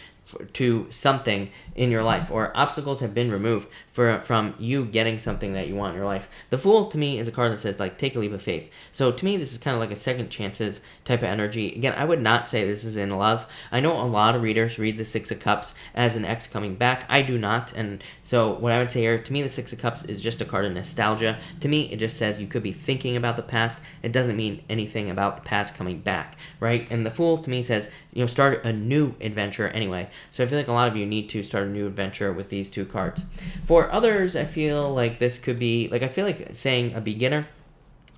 to something in your life, or obstacles have been removed from you getting something that you want in your life. The Fool to me is a card that says like take a leap of faith. So to me, this is kind of like a second chances type of energy. Again, I would not say this is in love. I know a lot of readers read the Six of Cups as an ex coming back. I do not, and so what I would say here, to me, the Six of Cups is just a card of nostalgia. To me, it just says you could be thinking about the past. It doesn't mean anything about the past coming back, right? And the Fool to me says, start a new adventure anyway. So I feel like a lot of you need to start a new adventure with these two cards. For others, I feel like this could be, I feel like saying a beginner.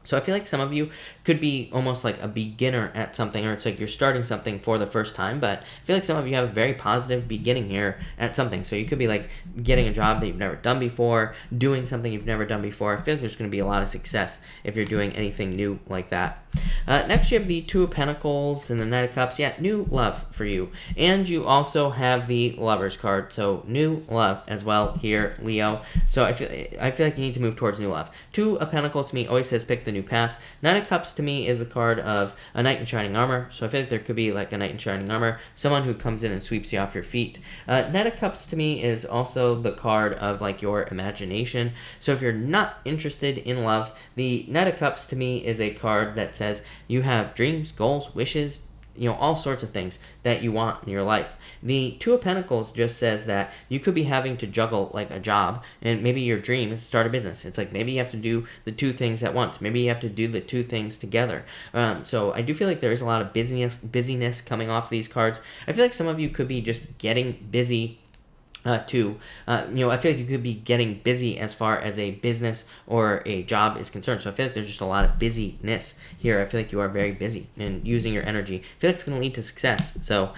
So I feel like some of you could be almost like a beginner at something, or it's like you're starting something for the first time, but I feel like some of you have a very positive beginning here at something. So you could be like getting a job that you've never done before, doing something you've never done before. I feel like there's going to be a lot of success if you're doing anything new like that. Next, you have the Two of Pentacles and the Knight of Cups. Yeah, new love for you. And you also have the Lovers card. So new love as well here, Leo. So I feel like you need to move towards new love. Two of Pentacles to me always says pick the new path. Knight of Cups to me is a card of a knight in shining armor. So I feel like there could be like a knight in shining armor, someone who comes in and sweeps you off your feet. Knight of Cups to me is also the card of like your imagination. So if you're not interested in love, the Knight of Cups to me is a card that says you have dreams, goals, wishes, all sorts of things that you want in your life. The Two of Pentacles just says that you could be having to juggle like a job, and maybe your dream is to start a business. It's like maybe you have to do the two things at once. Maybe you have to do the two things together. So I do feel like there is a lot of busyness coming off these cards. I feel like some of you could be just getting busy I feel like you could be getting busy as far as a business or a job is concerned. So I feel like there's just a lot of busyness here. I feel like you are very busy and using your energy. I feel like it's going to lead to success. So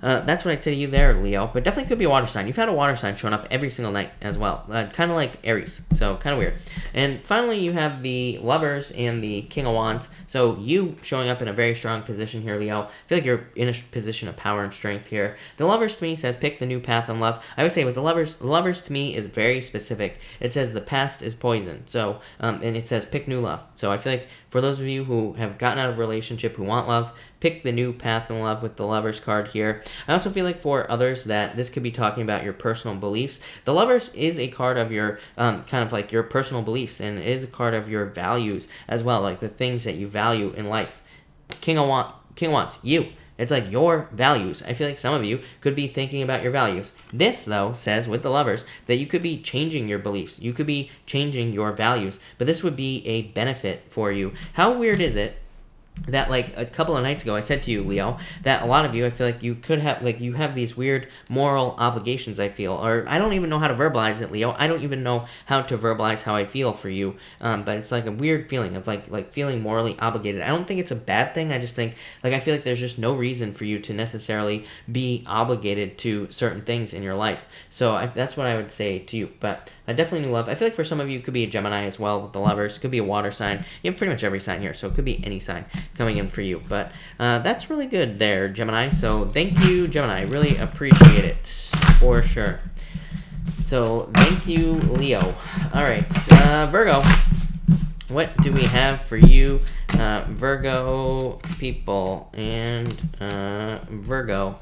that's what I'd say to you there, Leo. But definitely could be a water sign. You've had a water sign showing up every single night as well. Kind of like Aries. So kind of weird. And finally, you have the Lovers and the King of Wands. So you showing up in a very strong position here, Leo. I feel like you're in a position of power and strength here. The Lovers to me says pick the new path in love. I would say with the Lovers to me is very specific. It says the past is poison. So, and it says pick new love. So I feel like for those of you who have gotten out of a relationship, who want love, pick the new path in love with the Lovers card here. I also feel like for others that this could be talking about your personal beliefs. The Lovers is a card of your kind of like your personal beliefs, and it is a card of your values as well, like the things that you value in life. King of Wands, you. It's like your values. I feel like some of you could be thinking about your values. This, though, says with the Lovers that you could be changing your beliefs. You could be changing your values. But this would be a benefit for you. How weird is it that like a couple of nights ago I said to you, Leo, that a lot of you, I feel like you could have, like, you have these weird moral obligations, I feel, or I don't even know how to verbalize it, Leo. I don't even know how to verbalize how I feel for you, but it's like a weird feeling of like feeling morally obligated. I don't think it's a bad thing. I just think, like, I feel like there's just no reason for you to necessarily be obligated to certain things in your life. So that's what I would say to you. But I definitely new love. I feel like for some of you, it could be a Gemini as well with the Lovers. It could be a water sign. You have pretty much every sign here, so it could be any sign coming in for you. But that's really good there, Gemini. So thank you, Gemini. Really appreciate it for sure. So thank you, Leo. All right, Virgo. What do we have for you, Virgo people and Virgo?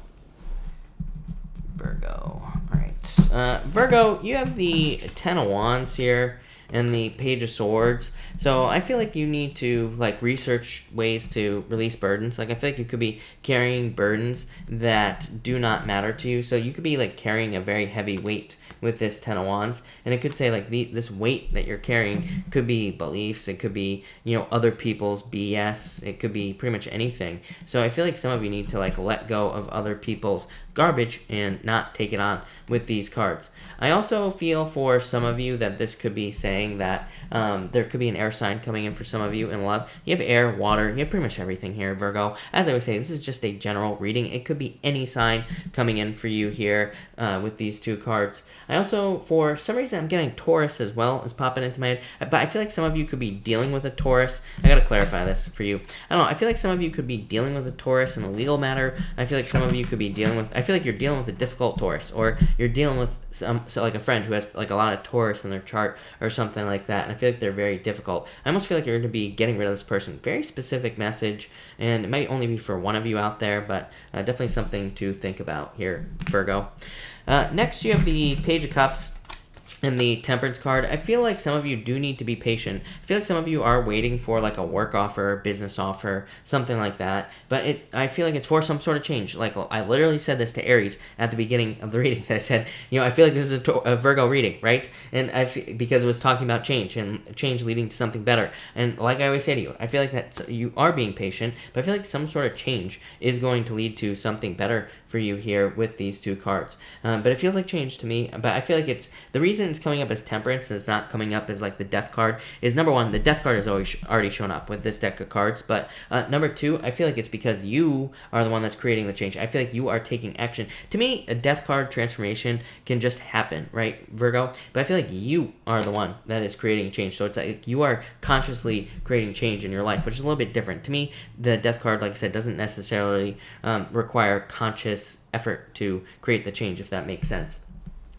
All right, Virgo, you have the Ten of Wands here and the Page of Swords. So I feel like you need to like research ways to release burdens. Like I feel like you could be carrying burdens that do not matter to you. So you could be like carrying a very heavy weight with this Ten of Wands, and it could say like this weight that you're carrying could be beliefs, it could be, you know, other people's BS, it could be pretty much anything. So I feel like some of you need to like let go of other people's garbage and not take it on with these cards. I also feel for some of you that this could be saying that there could be an air sign coming in for some of you in love. You have air, water, you have pretty much everything here, Virgo. As I would say, this is just a general reading. It could be any sign coming in for you here with these two cards. I also, for some reason, I'm getting Taurus as well is popping into my head, but I feel like some of you could be dealing with a Taurus. I gotta clarify this for you. I don't know, I feel like some of you could be dealing with a Taurus in a legal matter. I feel like some of you could be dealing with, I feel like you're dealing with a difficult Taurus, or you're dealing with like a friend who has like a lot of Taurus in their chart or something like that, and I feel like they're very difficult. I almost feel like you're going to be getting rid of this person. Very specific message, and it might only be for one of you out there, but definitely something to think about here, Virgo. Next, you have the Page of Cups and the Temperance card. I feel like some of you do need to be patient. I feel like some of you are waiting for like a work offer, business offer, something like that. But I feel like it's for some sort of change. Like I literally said this to Aries at the beginning of the reading. That I said, you know, I feel like this is a Virgo reading, right? And because it was talking about change and change leading to something better. And like I always say to you, I feel like that you are being patient, but I feel like some sort of change is going to lead to something better for you here with these two cards. But it feels like change to me. But I feel like it's the reason it's coming up as Temperance and it's not coming up as like the Death card is, number one, the Death card has always already shown up with this deck of cards, but number two, I feel like it's because you are the one that's creating the change. I feel like you are taking action. To me, a Death card transformation can just happen, right, Virgo? But I feel like you are the one that is creating change. So it's like you are consciously creating change in your life, which is a little bit different. To me, the Death card, like I said, doesn't necessarily require conscious effort to create the change, if that makes sense.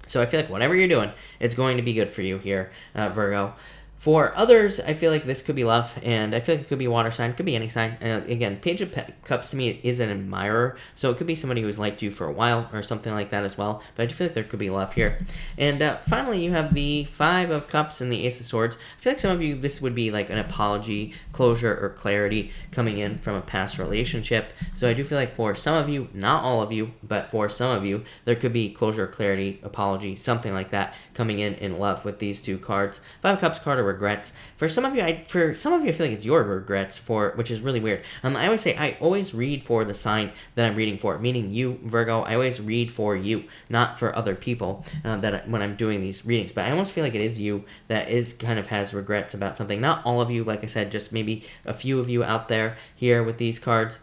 So I feel like whatever you're doing, it's going to be good for you here, Virgo. For others, I feel like this could be love, and I feel like it could be a water sign, could be any sign. Again, Page of Cups to me is an admirer, so it could be somebody who's liked you for a while or something like that as well, but I do feel like there could be love here. And finally, you have the Five of Cups and the Ace of Swords. I feel like some of you, this would be like an apology, closure, or clarity coming in from a past relationship. So I do feel like for some of you, not all of you, but for some of you, there could be closure, clarity, apology, something like that coming in love with these two cards. Five of Cups card or regrets. For some of you, I feel like it's your regrets, which is really weird. I always say I always read for the sign that I'm reading for, meaning you, Virgo. I always read for you, not for other people when I'm doing these readings. But I almost feel like it is you that is kind of has regrets about something. Not all of you, like I said, just maybe a few of you out there here with these cards.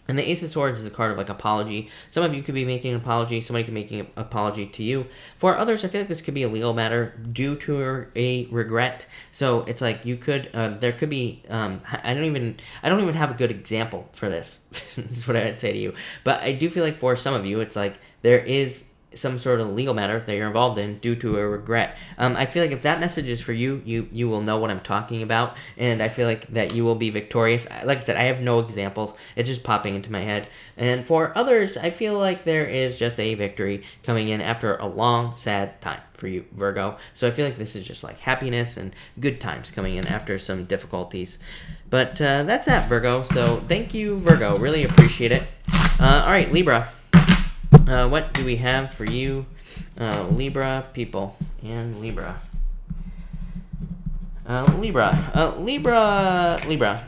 And the Ace of Swords is a card of like apology. Some of you could be making an apology. Somebody could be making an apology to you. For others, I feel like this could be a legal matter due to a regret. So it's like you could, there could be, I don't even have a good example for this. This is what I would say to you. But I do feel like for some of you, it's like there is some sort of legal matter that you're involved in due to a regret. I feel like if that message is for you, you will know what I'm talking about, and I feel like that you will be victorious. Like I said, I have no examples. It's just popping into my head. And for others, I feel like there is just a victory coming in after a long, sad time for you, Virgo. So I feel like this is just like happiness and good times coming in after some difficulties. But that's that, Virgo. So thank you, Virgo. Really appreciate it. All right, Libra. What do we have for you, Libra people and Libra? Libra.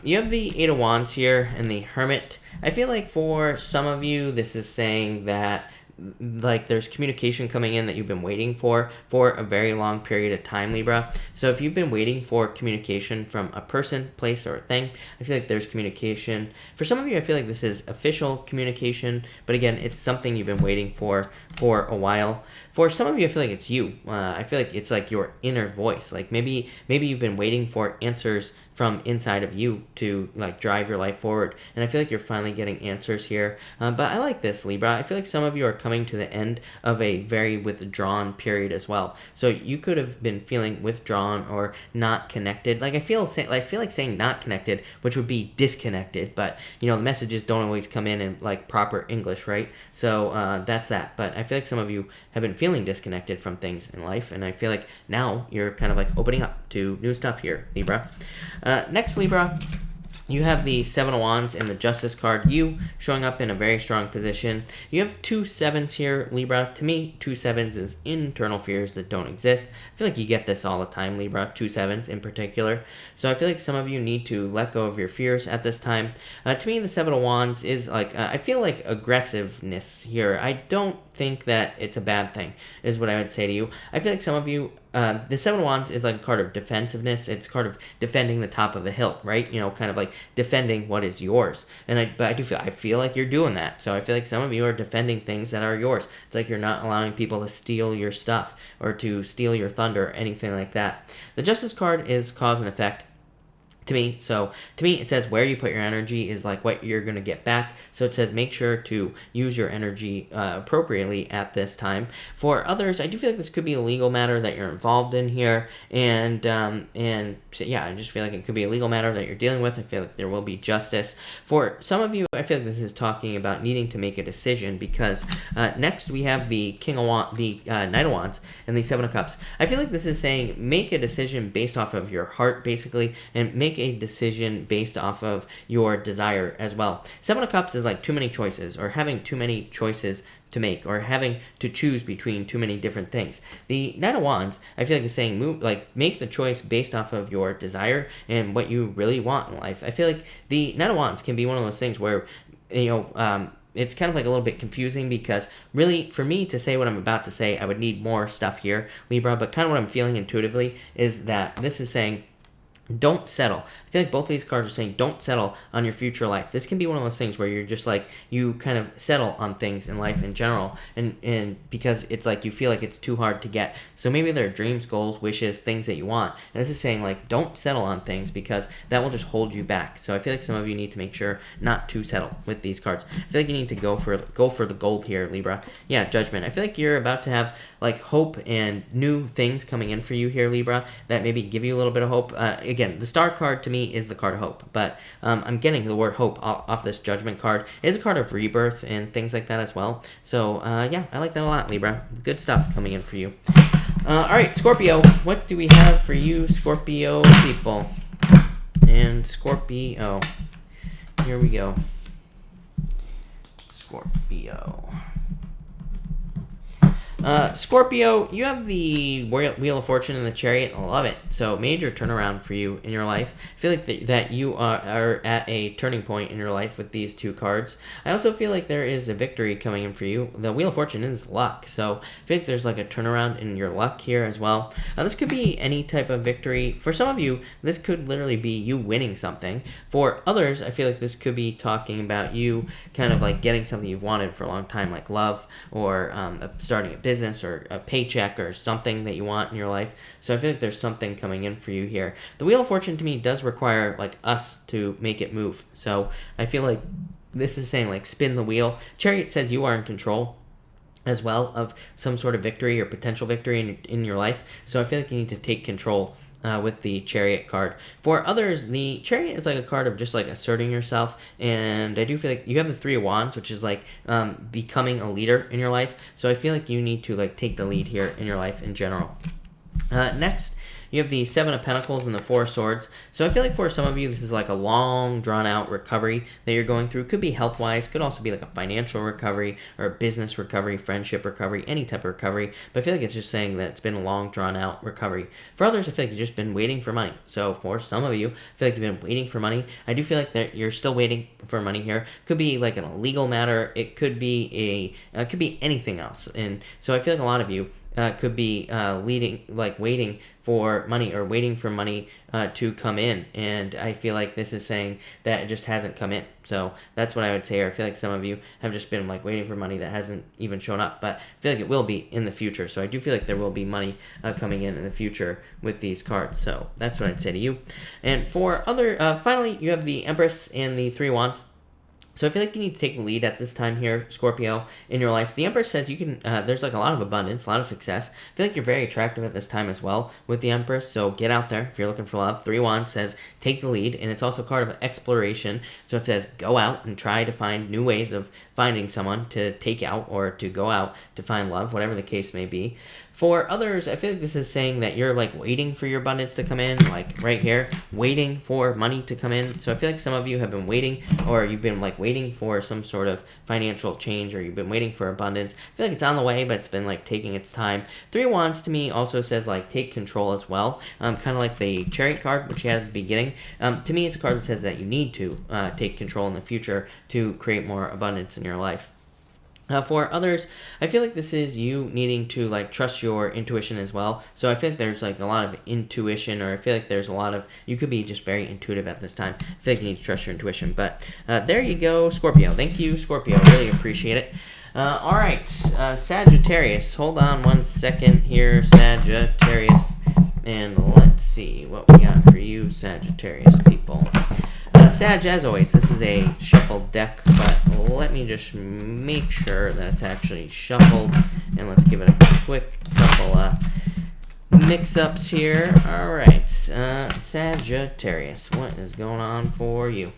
You have the Eight of Wands here and the Hermit. I feel like for some of you, this is saying that like there's communication coming in that you've been waiting for a very long period of time, Libra. So if you've been waiting for communication from a person, place, or a thing, I feel like there's communication. For some of you, I feel like this is official communication, but again, it's something you've been waiting for a while. For some of you, I feel like it's you. I feel like it's like your inner voice. Like maybe you've been waiting for answers from inside of you to like drive your life forward, and I feel like you're finally getting answers here. But I like this, Libra. I feel like some of you are coming to the end of a very withdrawn period as well. So you could have been feeling withdrawn or not connected. Like I feel like saying not connected, which would be disconnected. But you know the messages don't always come in like proper English, right? So that's that. But I feel like some of you have been feeling disconnected from things in life, and I feel like now you're kind of like opening up to new stuff here, Libra. Next, Libra, you have the Seven of Wands and the Justice card. You showing up in a very strong position. You have 2 sevens here, Libra. To me, 2 sevens is internal fears that don't exist. I feel like you get this all the time, Libra, 2 sevens in particular. So I feel like some of you need to let go of your fears at this time. To me, the Seven of Wands is like, I feel like aggressiveness here. I don't think that it's a bad thing, is what I would say to you. I feel like some of you, the Seven of Wands is like a card of defensiveness. It's a card of defending the top of the hill, right? You know, kind of like defending what is yours. And I feel like you're doing that. So I feel like some of you are defending things that are yours. It's like you're not allowing people to steal your stuff or to steal your thunder or anything like that. The Justice card is cause and effect. To me, it says where you put your energy is like what you're going to get back. So it says make sure to use your energy appropriately at this time. For others, I do feel like this could be a legal matter that you're involved in here. And yeah, I just feel like it could be a legal matter that you're dealing with. I feel like there will be justice. For some of you, I feel like this is talking about needing to make a decision because next we have the Knight of Wands and the Seven of Cups. I feel like this is saying make a decision based off of your heart, basically, and make a decision based off of your desire as well. Seven of Cups is like too many choices or having too many choices to make or having to choose between too many different things. The Knight of Wands, I feel like is saying make the choice based off of your desire and what you really want in life. I feel like the Knight of Wands can be one of those things where, you know, it's kind of like a little bit confusing because really for me to say what I'm about to say, I would need more stuff here, Libra, but kind of what I'm feeling intuitively is that this is saying don't settle. I feel like both of these cards are saying don't settle on your future life. This can be one of those things where you're just like, you kind of settle on things in life in general, and because it's like you feel like it's too hard to get. So maybe there are dreams, goals, wishes, things that you want. And this is saying like don't settle on things because that will just hold you back. So I feel like some of you need to make sure not to settle with these cards. I feel like you need to go for the gold here, Libra. Yeah, Judgment. I feel like you're about to have like hope and new things coming in for you here, Libra, that maybe give you a little bit of hope. Again, the Star card to me is the card of hope, but I'm getting the word hope off this Judgment card. It is a card of rebirth and things like that as well. So yeah, I like that a lot, Libra. Good stuff coming in for you. All right, Scorpio, what do we have for you, Scorpio people? And Scorpio, here we go. Scorpio. Scorpio, you have the Wheel of Fortune and the Chariot. I love it. So major turnaround for you in your life. I feel like that you are at a turning point in your life with these two cards. I also feel like there is a victory coming in for you. The Wheel of Fortune is luck. So I think there's like a turnaround in your luck here as well. This could be any type of victory. For some of you, this could literally be you winning something. For others, I feel like this could be talking about you kind of like getting something you've wanted for a long time, like love or starting a business or a paycheck or something that you want in your life. So I feel like there's something coming in for you here. The Wheel of Fortune to me does require like us to make it move. So I feel like this is saying like spin the wheel. Chariot says you are in control as well of some sort of victory or potential victory in your life. So I feel like you need to take control with the Chariot card. For others, the Chariot is like a card of just like asserting yourself, and I do feel like you have the Three of Wands, which is like becoming a leader in your life. So I feel like you need to like take the lead here in your life in general. Next, you have the Seven of Pentacles and the Four of Swords. So I feel like for some of you, this is like a long, drawn-out recovery that you're going through. Could be health-wise, could also be like a financial recovery or a business recovery, friendship recovery, any type of recovery. But I feel like it's just saying that it's been a long, drawn-out recovery. For others, I feel like you've just been waiting for money. So for some of you, I feel like you've been waiting for money. I do feel like that you're still waiting for money here. Could be like an illegal matter. It could be could be anything else. And so I feel like a lot of you could be waiting for money or waiting for money to come in. And I feel like this is saying that it just hasn't come in. So that's what I would say. Or I feel like some of you have just been like waiting for money that hasn't even shown up. But I feel like it will be in the future. So I do feel like there will be money coming in the future with these cards. So that's what I'd say to you. And for other, finally, you have the Empress and the Three Wands. So I feel like you need to take the lead at this time here, Scorpio, in your life. The Empress says you can, there's like a lot of abundance, a lot of success. I feel like you're very attractive at this time as well with the Empress, so get out there if you're looking for love. Three Wands says take the lead, and it's also a card of exploration. So it says go out and try to find new ways of finding someone to take out or to go out to find love, whatever the case may be. For others, I feel like this is saying that you're like waiting for your abundance to come in, like right here, waiting for money to come in. So I feel like some of you have been waiting, or you've been like waiting for some sort of financial change, or you've been waiting for abundance. I feel like it's on the way, but it's been like taking its time. Three Wands to me also says like take control as well. Kind of like the Chariot card, which you had at the beginning. To me, it's a card that says that you need to take control in the future to create more abundance in your life. For others, I feel like this is you needing to like trust your intuition as well. So I feel like there's like a lot of intuition, or I feel like there's a lot of, you could be just very intuitive at this time. I feel like you need to trust your intuition. But there you go, Scorpio. Thank you, Scorpio. Really appreciate it. All right, Sagittarius. Hold on one second here, Sagittarius. And let's see what we got for you, Sagittarius people. Sag, as always, this is a shuffled deck, but let me just make sure that it's actually shuffled, and let's give it a quick couple mix-ups here. All right, Sagittarius, what is going on for you?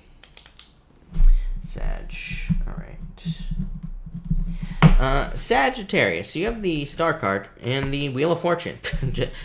Sag, all right. Sagittarius, you have the Star card and the Wheel of Fortune,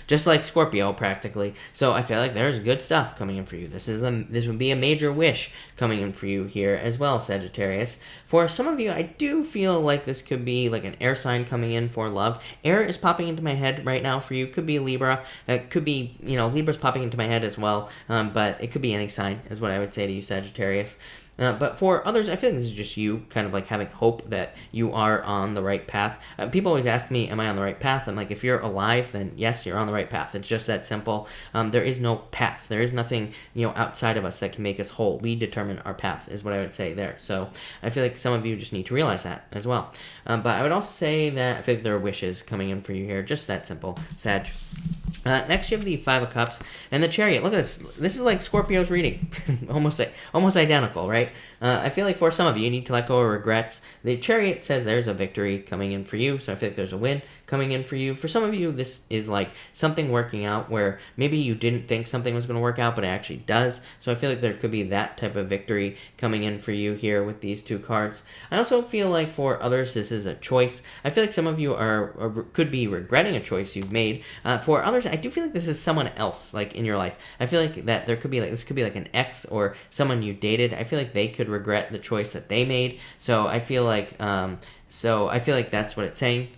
just like Scorpio practically. So I feel like there's good stuff coming in for you. This would be a major wish coming in for you here as well, Sagittarius. For some of you, I do feel like this could be like an air sign coming in for love. Air is popping into my head right now for you. Could be Libra. It could be, Libra's popping into my head as well. But it could be any sign is what I would say to you, Sagittarius. But for others, I feel like this is just you kind of like having hope that you are on the right path. People always ask me, am I on the right path? I'm like, if you're alive, then yes, you're on the right path. It's just that simple. There is no path. There is nothing, outside of us that can make us whole. We determine our path is what I would say there. So I feel like some of you just need to realize that as well. But I would also say that I feel like there are wishes coming in for you here. Just that simple, Sag. Next, you have the Five of Cups and the Chariot. Look at this. This is like Scorpio's reading. almost identical, right? I feel like for some of you, you need to let go of regrets. The Chariot says there's a victory coming in for you, so I feel like there's a win coming in for you. For some of you, this is like something working out where maybe you didn't think something was going to work out, but it actually does. So I feel like there could be that type of victory coming in for you here with these two cards. I also feel like for others, this is a choice. I feel like some of you could be regretting a choice you've made. For others, I do feel like this is someone else like in your life. I feel like that there could be like, this could be like an ex or someone you dated. I feel like they could regret the choice that they made. So I feel like that's what it's saying.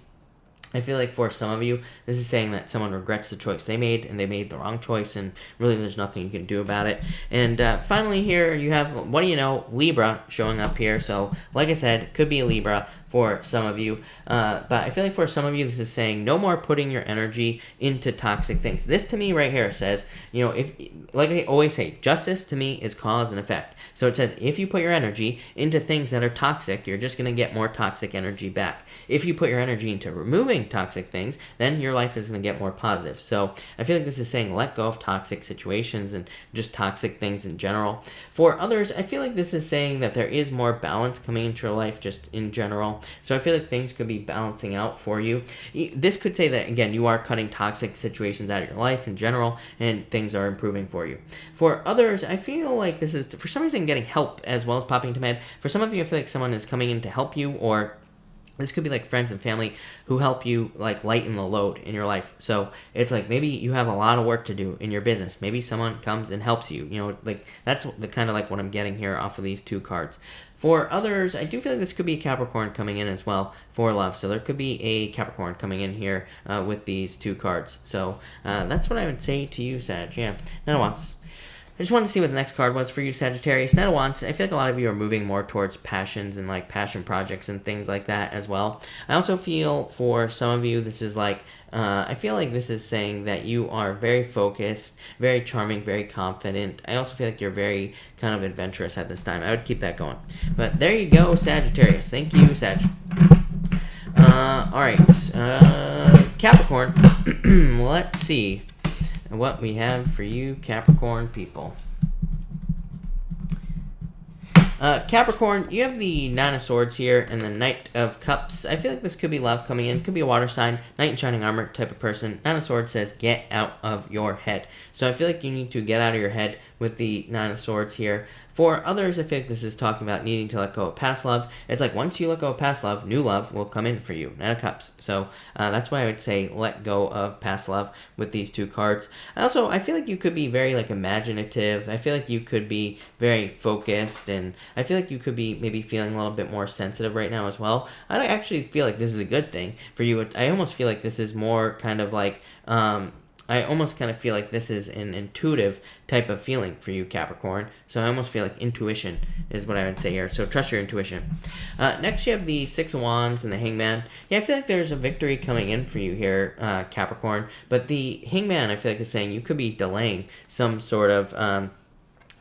I feel like for some of you, this is saying that someone regrets the choice they made, and they made the wrong choice, and really there's nothing you can do about it. And finally here, you have, what do you know, Libra showing up here. So like I said, could be a Libra for some of you. But I feel like for some of you, this is saying no more putting your energy into toxic things. This to me right here says, if, like I always say, justice to me is cause and effect. So it says if you put your energy into things that are toxic, you're just going to get more toxic energy back. If you put your energy into removing toxic things, then your life is going to get more positive. So I feel like this is saying let go of toxic situations and just toxic things in general. For others, I feel like this is saying that there is more balance coming into your life just in general. So I feel like things could be balancing out for you. This could say that, again, you are cutting toxic situations out of your life in general, and things are improving for you. For others, I feel like this is, for some reason, getting help as well as popping into my head. For some of you, I feel like someone is coming in to help you, or this could be like friends and family who help you like lighten the load in your life. So it's like maybe you have a lot of work to do in your business. Maybe someone comes and helps you. You know, like that's the kind of like what I'm getting here off of these two cards. For others, I do feel like this could be a Capricorn coming in as well for love. So there could be a Capricorn coming in here with these two cards. So that's what I would say to you, Sag. Yeah, Nine of Wands. I just wanted to see what the next card was for you, Sagittarius. Nine of Wands, I feel like a lot of you are moving more towards passions and like passion projects and things like that as well. I also feel for some of you, this is like, I feel like this is saying that you are very focused, very charming, very confident. I also feel like you're very kind of adventurous at this time. I would keep that going. But there you go, Sagittarius. Thank you, Sag. All right, Capricorn. Let's see what we have for you, Capricorn people. Capricorn, you have the Nine of Swords here and the Knight of Cups. I feel like this could be love coming in. Could be a water sign, Knight in shining armor type of person. Nine of Swords says get out of your head. So I feel like you need to get out of your head with the Nine of Swords here. For others, I feel like this is talking about needing to let go of past love. It's like once you let go of past love, new love will come in for you. Nine of Cups. So that's why I would say let go of past love with these two cards. Also, I feel like you could be very like imaginative. I feel like you could be very focused, and I feel like you could be maybe feeling a little bit more sensitive right now as well. I actually feel like this is a good thing for you. I almost feel like this is more kind of like I almost kind of feel like this is an intuitive type of feeling for you, Capricorn. So I almost feel like intuition is what I would say here. So trust your intuition. Next, you have the Six of Wands and the Hangman. Yeah, I feel like there's a victory coming in for you here, Capricorn. But the Hangman, I feel like is saying you could be delaying some sort of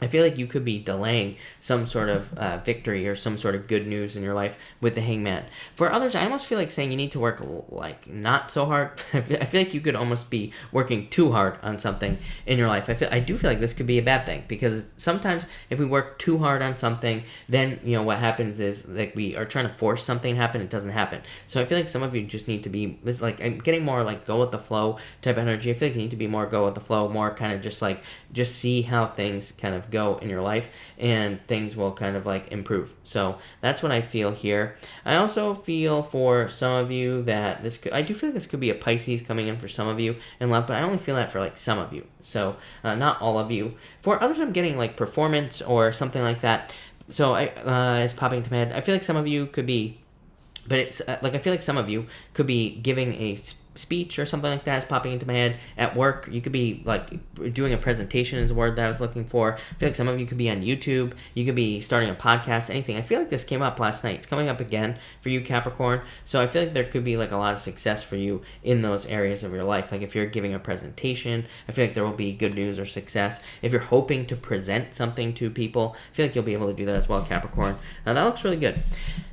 I feel like you could be delaying some sort of victory or some sort of good news in your life with the Hangman. For others, I almost feel like saying you need to work like not so hard. I feel like you could almost be working too hard on something in your life. I do feel like this could be a bad thing, because sometimes if we work too hard on something, then you know what happens is like we are trying to force something to happen, it doesn't happen. So I feel like some of you just need to be this, like I'm getting more like go with the flow type of energy. I feel like you need to be more go with the flow, more kind of just see how things kind of go in your life, and things will kind of like improve. So that's what I feel here. I also feel for some of you that I do feel like this could be a Pisces coming in for some of you in love, but I only feel that for like some of you. So not all of you. For others, I'm getting like performance or something like that. So it's popping into my head. I feel like some of you could be, but it's like I feel like some of you could be giving a speech or something like that is popping into my head. At work, you could be like doing a presentation is a word that I was looking for. I feel like some of you could be on YouTube. You could be starting a podcast, anything. I feel like this came up last night. It's coming up again for you, Capricorn. So I feel like there could be like a lot of success for you in those areas of your life. Like if you're giving a presentation, I feel like there will be good news or success. If you're hoping to present something to people, I feel like you'll be able to do that as well, Capricorn. Now that looks really good.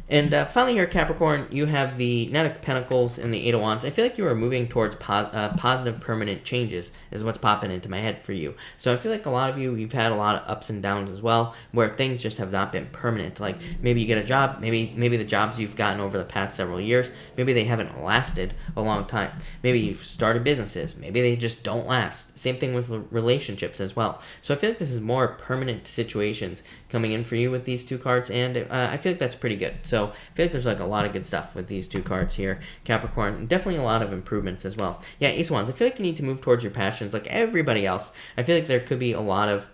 And finally here, Capricorn, you have the Knight of Pentacles and the Eight of Wands. I feel like you are moving towards positive permanent changes is what's popping into my head for you. So I feel like a lot of you've had a lot of ups and downs as well, where things just have not been permanent. Like maybe you get a job, maybe the jobs you've gotten over the past several years, maybe they haven't lasted a long time. Maybe you've started businesses, maybe they just don't last. Same thing with relationships as well. So I feel like this is more permanent situations coming in for you with these two cards, and I feel like that's pretty good. So I feel like there's like a lot of good stuff with these two cards here, Capricorn. Definitely a lot of improvements as well. Yeah, Ace of Wands. I feel like you need to move towards your passions like everybody else. I feel like there could be a lot of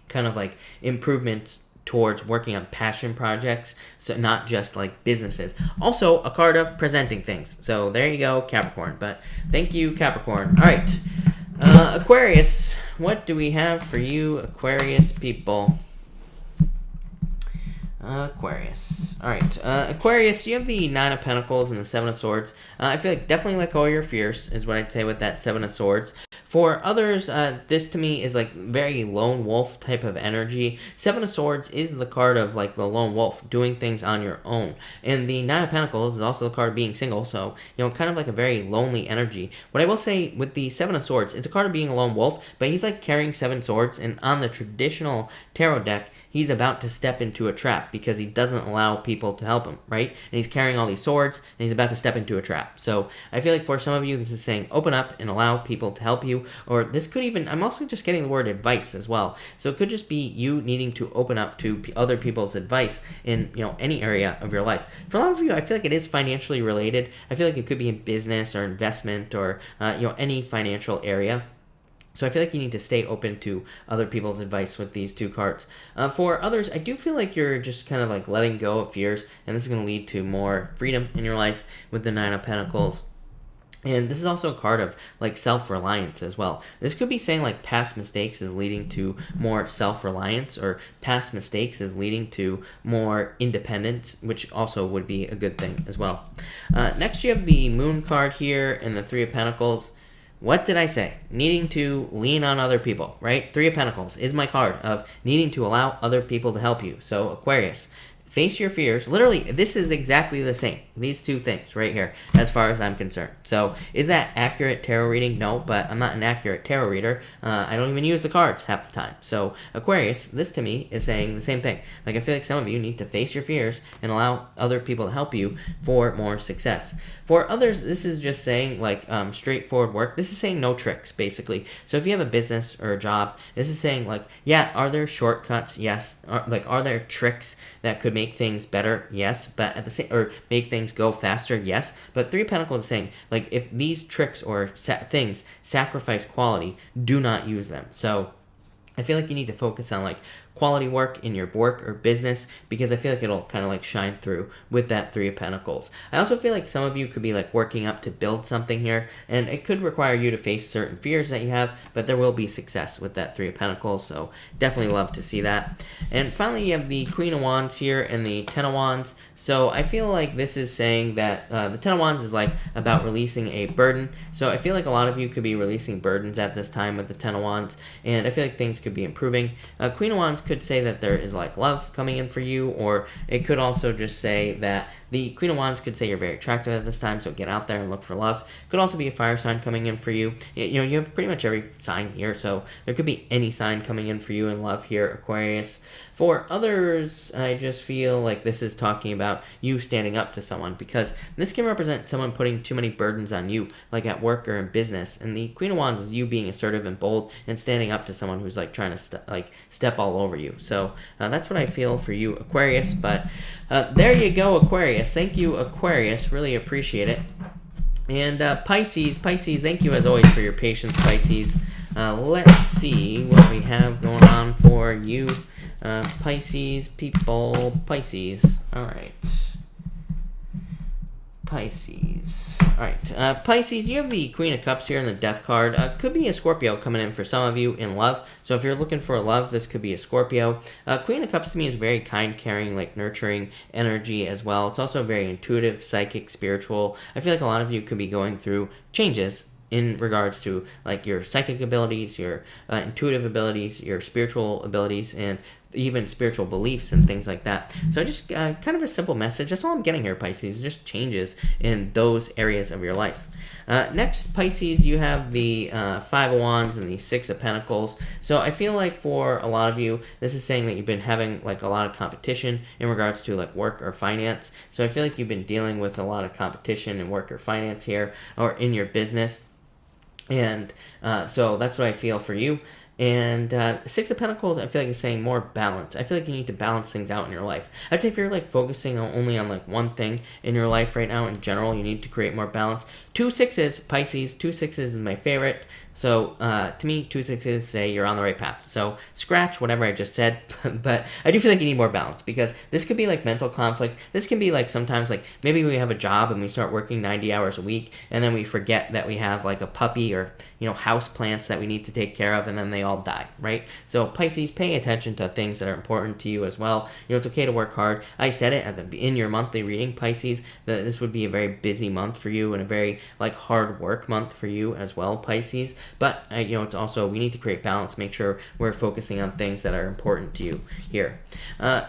kind of like improvements towards working on passion projects, so not just like businesses. Also a card of presenting things. So there you go, Capricorn. But thank you, Capricorn. All right, Aquarius. What do we have for you, Aquarius people? Aquarius. All right, Aquarius, you have the Nine of Pentacles and the Seven of Swords. I feel like definitely let go of your fears is what I'd say with that Seven of Swords. For others, this to me is like very lone wolf type of energy. Seven of Swords is the card of like the lone wolf doing things on your own. And the Nine of Pentacles is also the card of being single. So, you know, kind of like a very lonely energy. What I will say with the Seven of Swords, it's a card of being a lone wolf, but he's like carrying seven swords. And on the traditional tarot deck, he's about to step into a trap because he doesn't allow people to help him, right? And he's carrying all these swords, and he's about to step into a trap. So I feel like for some of you, this is saying open up and allow people to help you. you, or this could even, I'm also just getting the word advice as well. So it could just be you needing to open up to other people's advice in, any area of your life. For a lot of you, I feel like it is financially related. I feel like it could be in business or investment or, any financial area. So I feel like you need to stay open to other people's advice with these two cards. For others, I do feel like you're just kind of like letting go of fears, and this is going to lead to more freedom in your life with the Nine of Pentacles. And this is also a card of like self-reliance as well. This could be saying like past mistakes is leading to more self-reliance, or past mistakes is leading to more independence, which also would be a good thing as well. Next, you have the Moon card here and the Three of Pentacles. What did I say? Needing to lean on other people, right? Three of Pentacles is my card of needing to allow other people to help you. So Aquarius, face your fears. Literally, this is exactly the same. These two things right here, as far as I'm concerned. So is that accurate tarot reading? No, but I'm not an accurate tarot reader. I don't even use the cards half the time. So Aquarius, this to me is saying the same thing. Like, I feel like some of you need to face your fears and allow other people to help you for more success. For others, this is just saying like straightforward work. This is saying no tricks, basically. So if you have a business or a job, this is saying like, yeah, are there shortcuts? Yes. Are there tricks that could make things better? Yes. But at the same, or make things go faster? Yes. But Three of Pentacles is saying like, if these tricks or things sacrifice quality, do not use them. So I feel like you need to focus on like quality work in your work or business, because I feel like it'll kind of like shine through with that Three of Pentacles. I also feel like some of you could be like working up to build something here, and it could require you to face certain fears that you have, but there will be success with that Three of Pentacles, so definitely love to see that. And finally, you have the Queen of Wands here and the Ten of Wands. So I feel like this is saying that the Ten of Wands is like about releasing a burden. So I feel like a lot of you could be releasing burdens at this time with the Ten of Wands, and I feel like things could be improving. Queen of Wands could say that there is like love coming in for you, or it could also just say that the Queen of Wands could say you're very attractive at this time, so get out there and look for love. Could also be a fire sign coming in for you. You have pretty much every sign here, so there could be any sign coming in for you in love here, Aquarius. For others, I just feel like this is talking about you standing up to someone, because this can represent someone putting too many burdens on you, like at work or in business. And the Queen of Wands is you being assertive and bold and standing up to someone who's like trying to step all over you. So that's what I feel for you, Aquarius. But there you go, Aquarius. Thank you, Aquarius. Really appreciate it. And Pisces, thank you as always for your patience, Pisces. Let's see what we have going on for you. Pisces people, Pisces. All right. Pisces. All right. Pisces, you have the Queen of Cups here and the Death card. Could be a Scorpio coming in for some of you in love. So if you're looking for love, this could be a Scorpio. Queen of Cups to me is very kind, caring, like nurturing energy as well. It's also very intuitive, psychic, spiritual. I feel like a lot of you could be going through changes in regards to like your psychic abilities, your intuitive abilities, your spiritual abilities, and even spiritual beliefs and things like that. So just kind of a simple message. That's all I'm getting here, Pisces. Just changes in those areas of your life. Next, Pisces, you have the Five of Wands and the Six of Pentacles. So I feel like for a lot of you, this is saying that you've been having like a lot of competition in regards to like work or finance. So I feel like you've been dealing with a lot of competition in work or finance here, or in your business. And so that's what I feel for you. And Six of Pentacles, I feel like it's saying more balance. I feel like you need to balance things out in your life. I'd say if you're like focusing only on like one thing in your life right now in general, you need to create more balance. 2 6s, Pisces, 2 6s is my favorite. So to me, 2 6s say you're on the right path. So scratch whatever I just said, but I do feel like you need more balance, because this could be like mental conflict. This can be like sometimes like maybe we have a job and we start working 90 hours a week, and then we forget that we have like a puppy or house plants that we need to take care of, and then they all die, right? So Pisces, pay attention to things that are important to you as well. It's okay to work hard. I said it in your monthly reading, Pisces, that this would be a very busy month for you and a very like hard work month for you as well, Pisces. But it's also, we need to create balance, make sure we're focusing on things that are important to you here.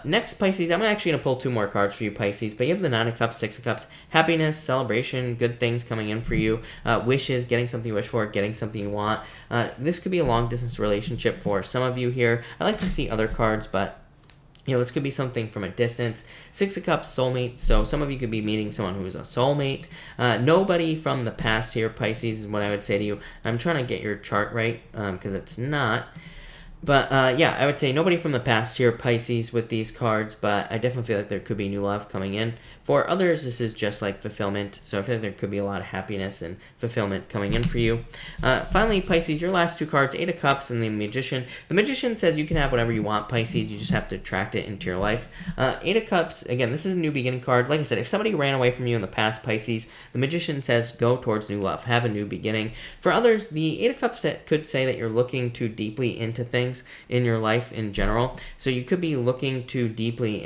Next, Pisces, I'm actually going to pull 2 more cards for you, Pisces, but you have the Nine of Cups, Six of Cups, happiness, celebration, good things coming in for you, wishes, getting something you wish for, getting something you want. This could be a long distance relationship for some of you here. I like to see other cards, but You know, this could be something from a distance. Six of Cups, soulmate. So some of you could be meeting someone who is a soulmate. Nobody from the past here, Pisces, is what I would say to you. I'm trying to get your chart right because it's not. But yeah, I would say nobody from the past here, Pisces, with these cards, but I definitely feel like there could be new love coming in. For others, this is just like fulfillment, so I feel like there could be a lot of happiness and fulfillment coming in for you. Finally, Pisces, your last two cards, Eight of Cups and the Magician. The Magician says you can have whatever you want, Pisces, you just have to attract it into your life. Eight of Cups, again, this is a new beginning card. Like I said, if somebody ran away from you in the past, Pisces, the Magician says go towards new love, have a new beginning. For others, the Eight of Cups could say that you're looking too deeply into things in your life in general. So you could be looking too deeply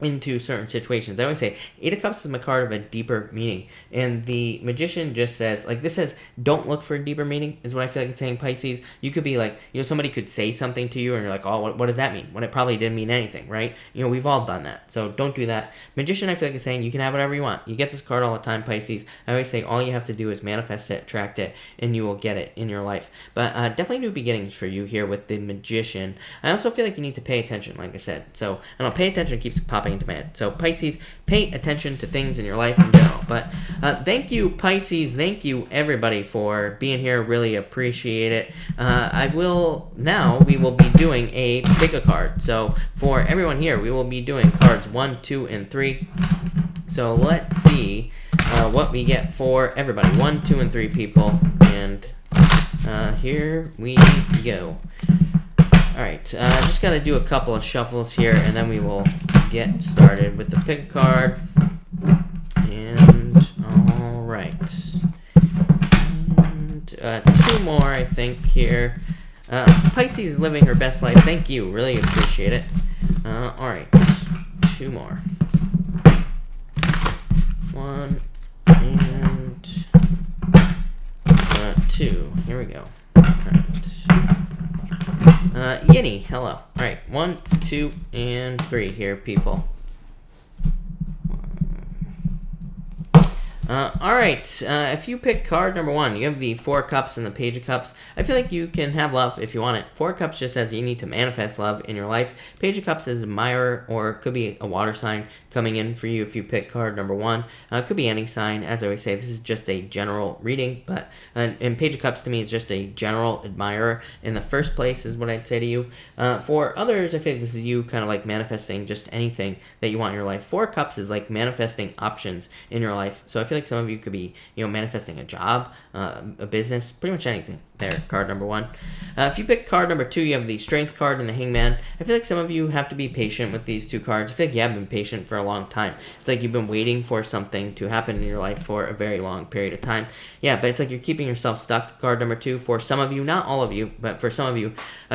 into certain situations. I always say Eight of Cups is a card of a deeper meaning, and the Magician just says, like, this says don't look for a deeper meaning is what I feel like it's saying, Pisces. You could be like, you know, somebody could say something to you and you're like, oh, what does that mean, when it probably didn't mean anything, right? You know, we've all done that, so don't do that. Magician, I feel like it's saying you can have whatever you want. You get this card all the time, Pisces. I always say all you have to do is manifest it, attract it, and you will get it in your life. But definitely new beginnings for you here with the Magician. I also feel like you need to pay attention, like I said. So I don't know, pay attention keeps popping into my head. So Pisces, pay attention to things in your life in general. But thank you, Pisces. Thank you, everybody, for being here. Really appreciate it. We will be doing a pick a card. So for everyone here, we will be doing cards 1, 2, and 3. So let's see what we get for everybody. 1, 2, and 3 people. And here we go. Alright, just got to do a couple of shuffles here, and then we will get started with the pick card. And, alright. And, 2 more, I think, here. Pisces living her best life. Thank you. Really appreciate it. Alright. 2 more. 1 and 2. Here we go. Alright. Yinny, hello. Alright, 1, 2, and 3 here, people. Alright, if you pick card number 1, you have the 4 Cups and the Page of Cups. I feel like you can have love if you want it. 4 Cups just says you need to manifest love in your life. Page of Cups is a mirror, or it could be a water sign coming in for you if you pick card number 1. It could be any sign. As I always say, this is just a general reading, but and Page of Cups to me is just a general admirer in the first place is what I'd say to you. For others, I feel like this is you kind of like manifesting just anything that you want in your life. 4 Cups is like manifesting options in your life. So I feel like some of you could be, you know, manifesting a job, a business, pretty much anything. There, card number 1. If you pick card number 2, you have the Strength card and the Hangman. I feel like some of you have to be patient with these 2 cards. I feel like you have been patient for a long time. It's like you've been waiting for something to happen in your life for a very long period of time. Yeah, but it's like you're keeping yourself stuck, card number 2. For some of you, not all of you, but for some of you,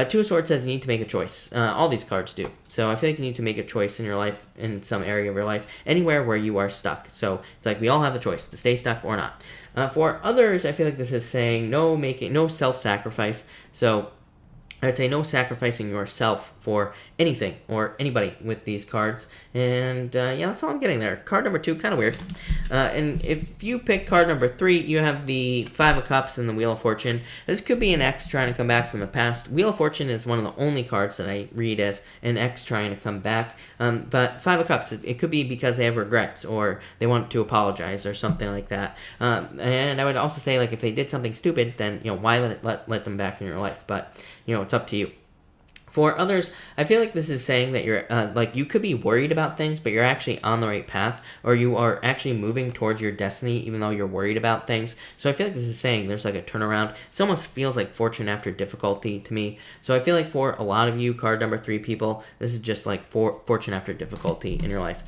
2 of Swords says you need to make a choice. All these cards do. So I feel like you need to make a choice in your life, in some area of your life, anywhere where you are stuck. So it's like we all have the choice to stay stuck or not. For others, I feel like this is saying no self-sacrifice. So I would say no sacrificing yourself for anything or anybody with these cards. And yeah, that's all I'm getting there. Card number 2, kind of weird. And if you pick card number 3, you have the 5 of Cups and the Wheel of Fortune. This could be an ex trying to come back from the past. Wheel of Fortune is one of the only cards that I read as an ex trying to come back. But 5 of Cups, it could be because they have regrets or they want to apologize or something like that. And I would also say, like, if they did something stupid, then, you know, why let them back in your life? But, you know, it's up to you. For others, I feel like this is saying that you're, like, you could be worried about things, but you're actually on the right path, or you are actually moving towards your destiny, even though you're worried about things. So I feel like this is saying there's, like, a turnaround. It almost feels like fortune after difficulty to me. So I feel like for a lot of you, card number 3 people, this is just, like, fortune after difficulty in your life.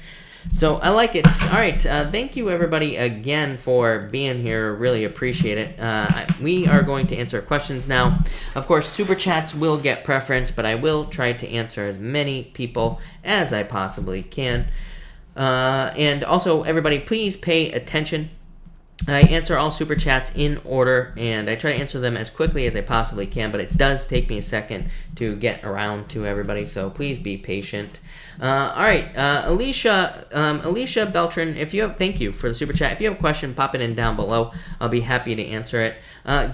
So I like it. All right. Thank you, everybody, again for being here. Really appreciate it. We are going to answer questions now. Of course, Super Chats will get preference, but I will try to answer as many people as I possibly can. And also, everybody, please pay attention. I answer all Super Chats in order, and I try to answer them as quickly as I possibly can, but it does take me a second to get around to everybody, so please be patient. All right, Alicia Beltran, thank you for the Super Chat. If you have a question, pop it in down below. I'll be happy to answer it.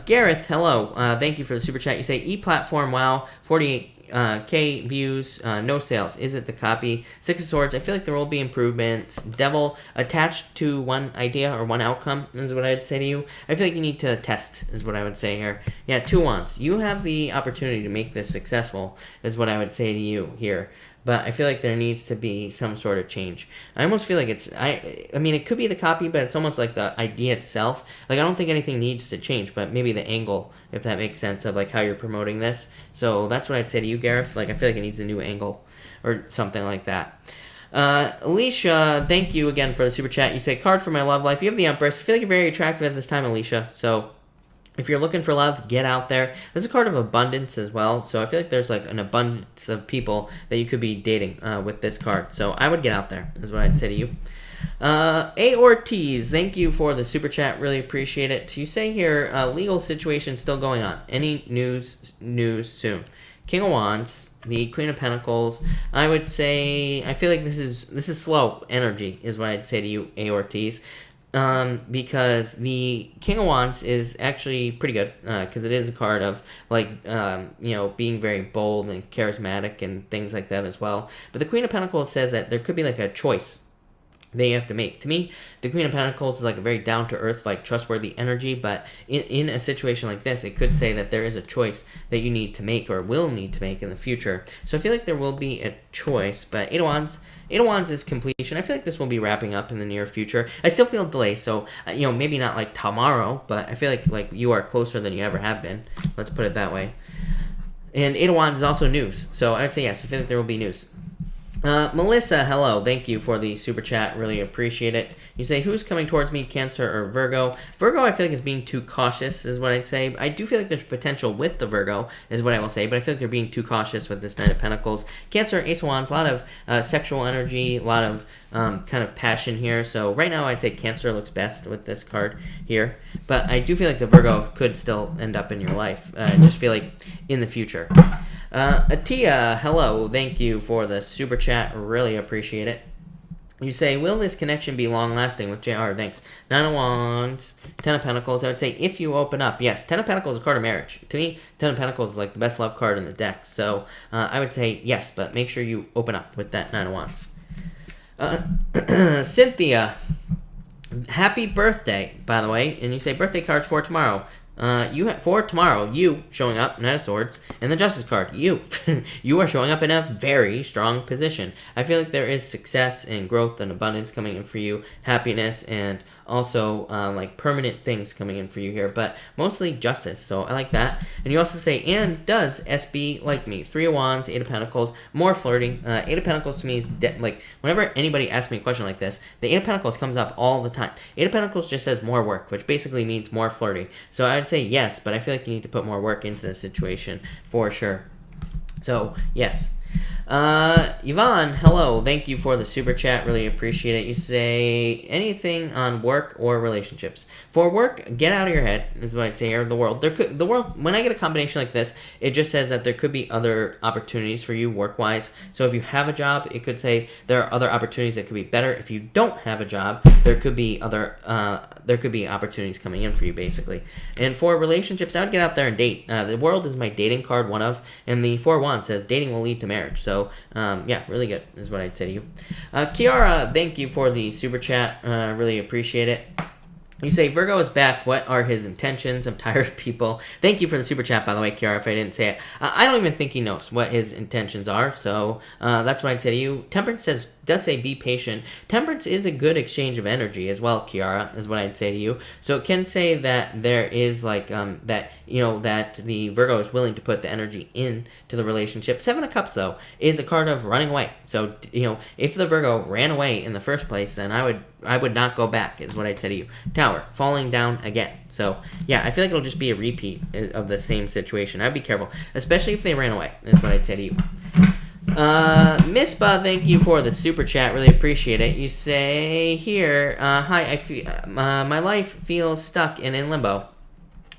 Gareth, hello. Thank you for the Super Chat. You say, e-platform, wow, 48 K views, no sales. Is it the copy? Six of Swords. I feel like there will be improvements. Devil, attached to one idea or one outcome is what I'd say to you. I feel like you need to test is what I would say here. Yeah, Two Wands. You have the opportunity to make this successful is what I would say to you here. But I feel like there needs to be some sort of change. I almost feel like I mean, it could be the copy, but it's almost like the idea itself. Like, I don't think anything needs to change, but maybe the angle, if that makes sense, of, like, how you're promoting this. So that's what I'd say to you, Gareth. Like, I feel like it needs a new angle or something like that. Alicia, thank you again for the super chat. You say, card for my love life. You have the Empress. I feel like you're very attractive at this time, Alicia. So if you're looking for love, get out there. There's a card of abundance as well, so I feel like there's like an abundance of people that you could be dating with this card. So I would get out there, is what I'd say to you. A Ortiz, thank you for the super chat. Really appreciate it. You say here, legal situation still going on. Any news soon? King of Wands, the Queen of Pentacles. I would say I feel like this is slow energy, is what I'd say to you, A Ortiz. Because the King of Wands is actually pretty good, because it is a card of, like, you know, being very bold and charismatic and things like that as well. But the Queen of Pentacles says that there could be, like, a choice that you have to make. To me, the Queen of Pentacles is like a very down-to-earth, like, trustworthy energy, but in a situation like this, it could say that there is a choice that you need to make or will need to make in the future. So I feel like there will be a choice, but Eight of Wands is completion. I feel like this will be wrapping up in the near future. I still feel delay, so, you know, maybe not like tomorrow, but I feel like you are closer than you ever have been. Let's put it that way. And Eight of Wands is also news, so I would say yes, I feel like there will be news. Melissa, hello. Thank you for the super chat. Really appreciate it. You say, who's coming towards me, Cancer or Virgo? Virgo, I feel like, is being too cautious, is what I'd say. I do feel like there's potential with the Virgo, is what I will say, but I feel like they're being too cautious with this Knight of Pentacles. Cancer, Ace of Wands, a lot of sexual energy, a lot of kind of passion here. So right now, I'd say Cancer looks best with this card here. But I do feel like the Virgo could still end up in your life. I just feel like in the future. Atia, hello. Thank you for the super chat. Really appreciate it. You say, will this connection be long-lasting with JR? Thanks. Nine of Wands, Ten of Pentacles. I would say if you open up, yes, Ten of Pentacles is a card of marriage. To me, Ten of Pentacles is like the best love card in the deck. So I would say yes, but make sure you open up with that Nine of Wands. Cynthia, happy birthday, by the way. And you say birthday cards for tomorrow. For tomorrow, you showing up, Knight of Swords, and the Justice card, you. You are showing up in a very strong position. I feel like there is success and growth and abundance coming in for you, happiness, and also like permanent things coming in for you here, but mostly justice, so I like that. And you also say, and does SB like me? Three of Wands, Eight of Pentacles, more flirting. Eight of Pentacles to me is like, whenever anybody asks me a question like this, the Eight of Pentacles comes up all the time. Eight of Pentacles just says more work, which basically means more flirting. So I would say yes, but I feel like you need to put more work into this situation for sure. So yes. Yvonne, hello. Thank you for the super chat. Really appreciate it. You say anything on work or relationships. For work, get out of your head, is what I'd say, or the world. When I get a combination like this, it just says that there could be other opportunities for you work-wise. So if you have a job, it could say there are other opportunities that could be better. If you don't have a job, there could be opportunities coming in for you, basically. And for relationships, I would get out there and date. The world is my dating card, one of, and the Four of Wands says dating will lead to marriage. So yeah, really good is what I'd say to you. Kiara, thank you for the super chat. Really appreciate it. You say, Virgo is back. What are his intentions? I'm tired of people. Thank you for the super chat, by the way, Kiara, if I didn't say it. I don't even think he knows what his intentions are, so that's what I'd say to you. Temperance does say be patient. Temperance is a good exchange of energy as well, Kiara, is what I'd say to you. So it can say that there is, like, that the Virgo is willing to put the energy into the relationship. Seven of Cups, though, is a card of running away. So, if the Virgo ran away in the first place, then I would not go back, is what I'd say to you. Tower, falling down again. So, yeah, I feel like it'll just be a repeat of the same situation. I'd be careful, especially if they ran away, is what I'd say to you. Mispa, thank you for the super chat. Really appreciate it. You say here, hi, my life feels stuck and in limbo.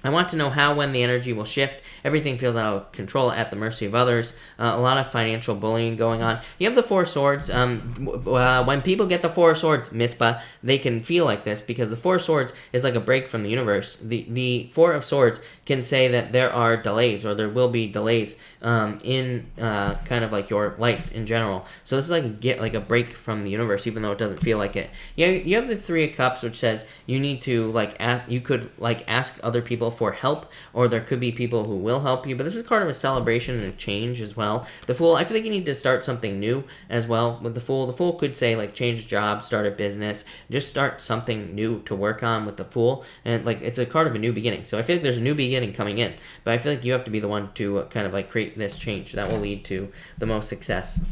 I want to know how, when the energy will shift. Everything feels out of control, at the mercy of others. A lot of financial bullying going on. You have the Four of Swords. When people get the Four of Swords, Mispa, they can feel like this because the Four of Swords is like a break from the universe. The Four of Swords can say that there are delays, or there will be delays in kind of like your life in general. So this is like get like a break from the universe, even though it doesn't feel like it. Yeah, you have the Three of Cups, which says you need to like you could like ask other people for help, or there could be people who will help you. But this is part of a celebration and a change as well. The Fool, I feel like you need to start something new as well with the Fool. The Fool could say like change a job, start a business, just start something new to work on with the Fool. And like it's a card of a new beginning. So I feel like there's a new beginning coming in, but I feel like you have to be the one to kind of like create this change that will lead to the most success.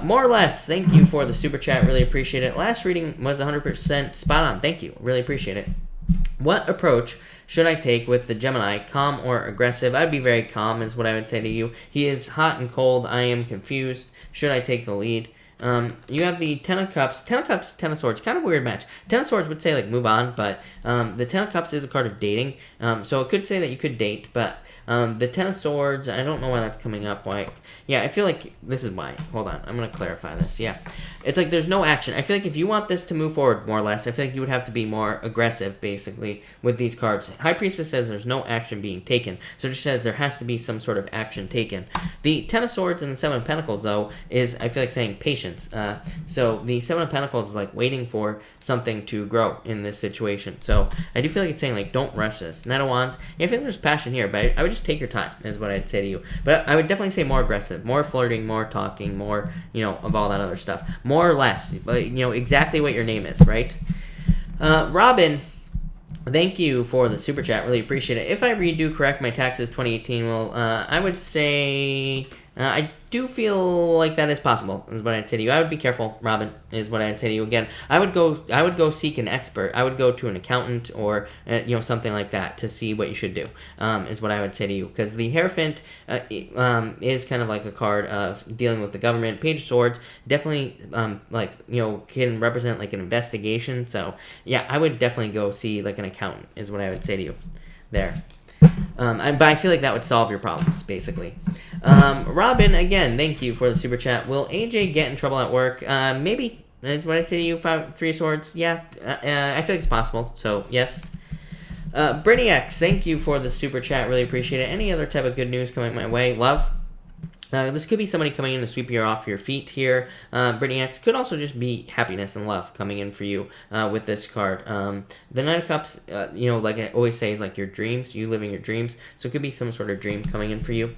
More or less, thank you for the super chat. Really appreciate it. Last reading was 100% spot on. Thank you. Really appreciate it. What approach should I take with the Gemini? Calm or aggressive? I'd be very calm is what I would say to you. He is hot and cold. I am confused. Should I take the lead? You have the Ten of Cups. Ten of Cups, Ten of Swords. Kind of weird match. Ten of Swords would say, like, move on, but the Ten of Cups is a card of dating. So it could say that you could date, but the Ten of Swords, I don't know why that's coming up. Why? Yeah, I feel like this is why. Hold on. I'm going to clarify this. Yeah. It's like there's no action. I feel like if you want this to move forward, more or less, I feel like you would have to be more aggressive, basically, with these cards. High Priestess says there's no action being taken. So it just says there has to be some sort of action taken. The Ten of Swords and the Seven of Pentacles, though, is, I feel like, saying patience. So the Seven of Pentacles is, like, waiting for something to grow in this situation. So I do feel like it's saying, like, don't rush this. Knight of Wands, I feel like there's passion here, but I would just take your time, is what I'd say to you. But I would definitely say more aggressive, more flirting, more talking, more, of all that other stuff. More or less, exactly what your name is, right? Robin, thank you for the super chat. Really appreciate it. If I redo correct my taxes 2018, well, I would say I do feel like that is possible, is what I'd say to you. I would be careful, Robin, is what I'd say to you. Again, I would go seek an expert. I would go to an accountant or something like that to see what you should do, is what I would say to you. Because the Hierophant is kind of like a card of dealing with the government. Page of Swords definitely can represent like an investigation. So yeah, I would definitely go see like an accountant, is what I would say to you there. But I feel like that would solve your problems, basically. Robin, again, thank you for the super chat. Will AJ get in trouble at work? Maybe, is what I say to you. Three of Swords, yeah. I feel like it's possible, so yes. Brittany X, thank you for the super chat. Really appreciate it. Any other type of good news coming my way? Love? This could be somebody coming in to sweep you off your feet here. Brittany X could also just be happiness and love coming in for you with this card. The Knight of Cups, like I always say, is like your dreams. You living your dreams. So it could be some sort of dream coming in for you.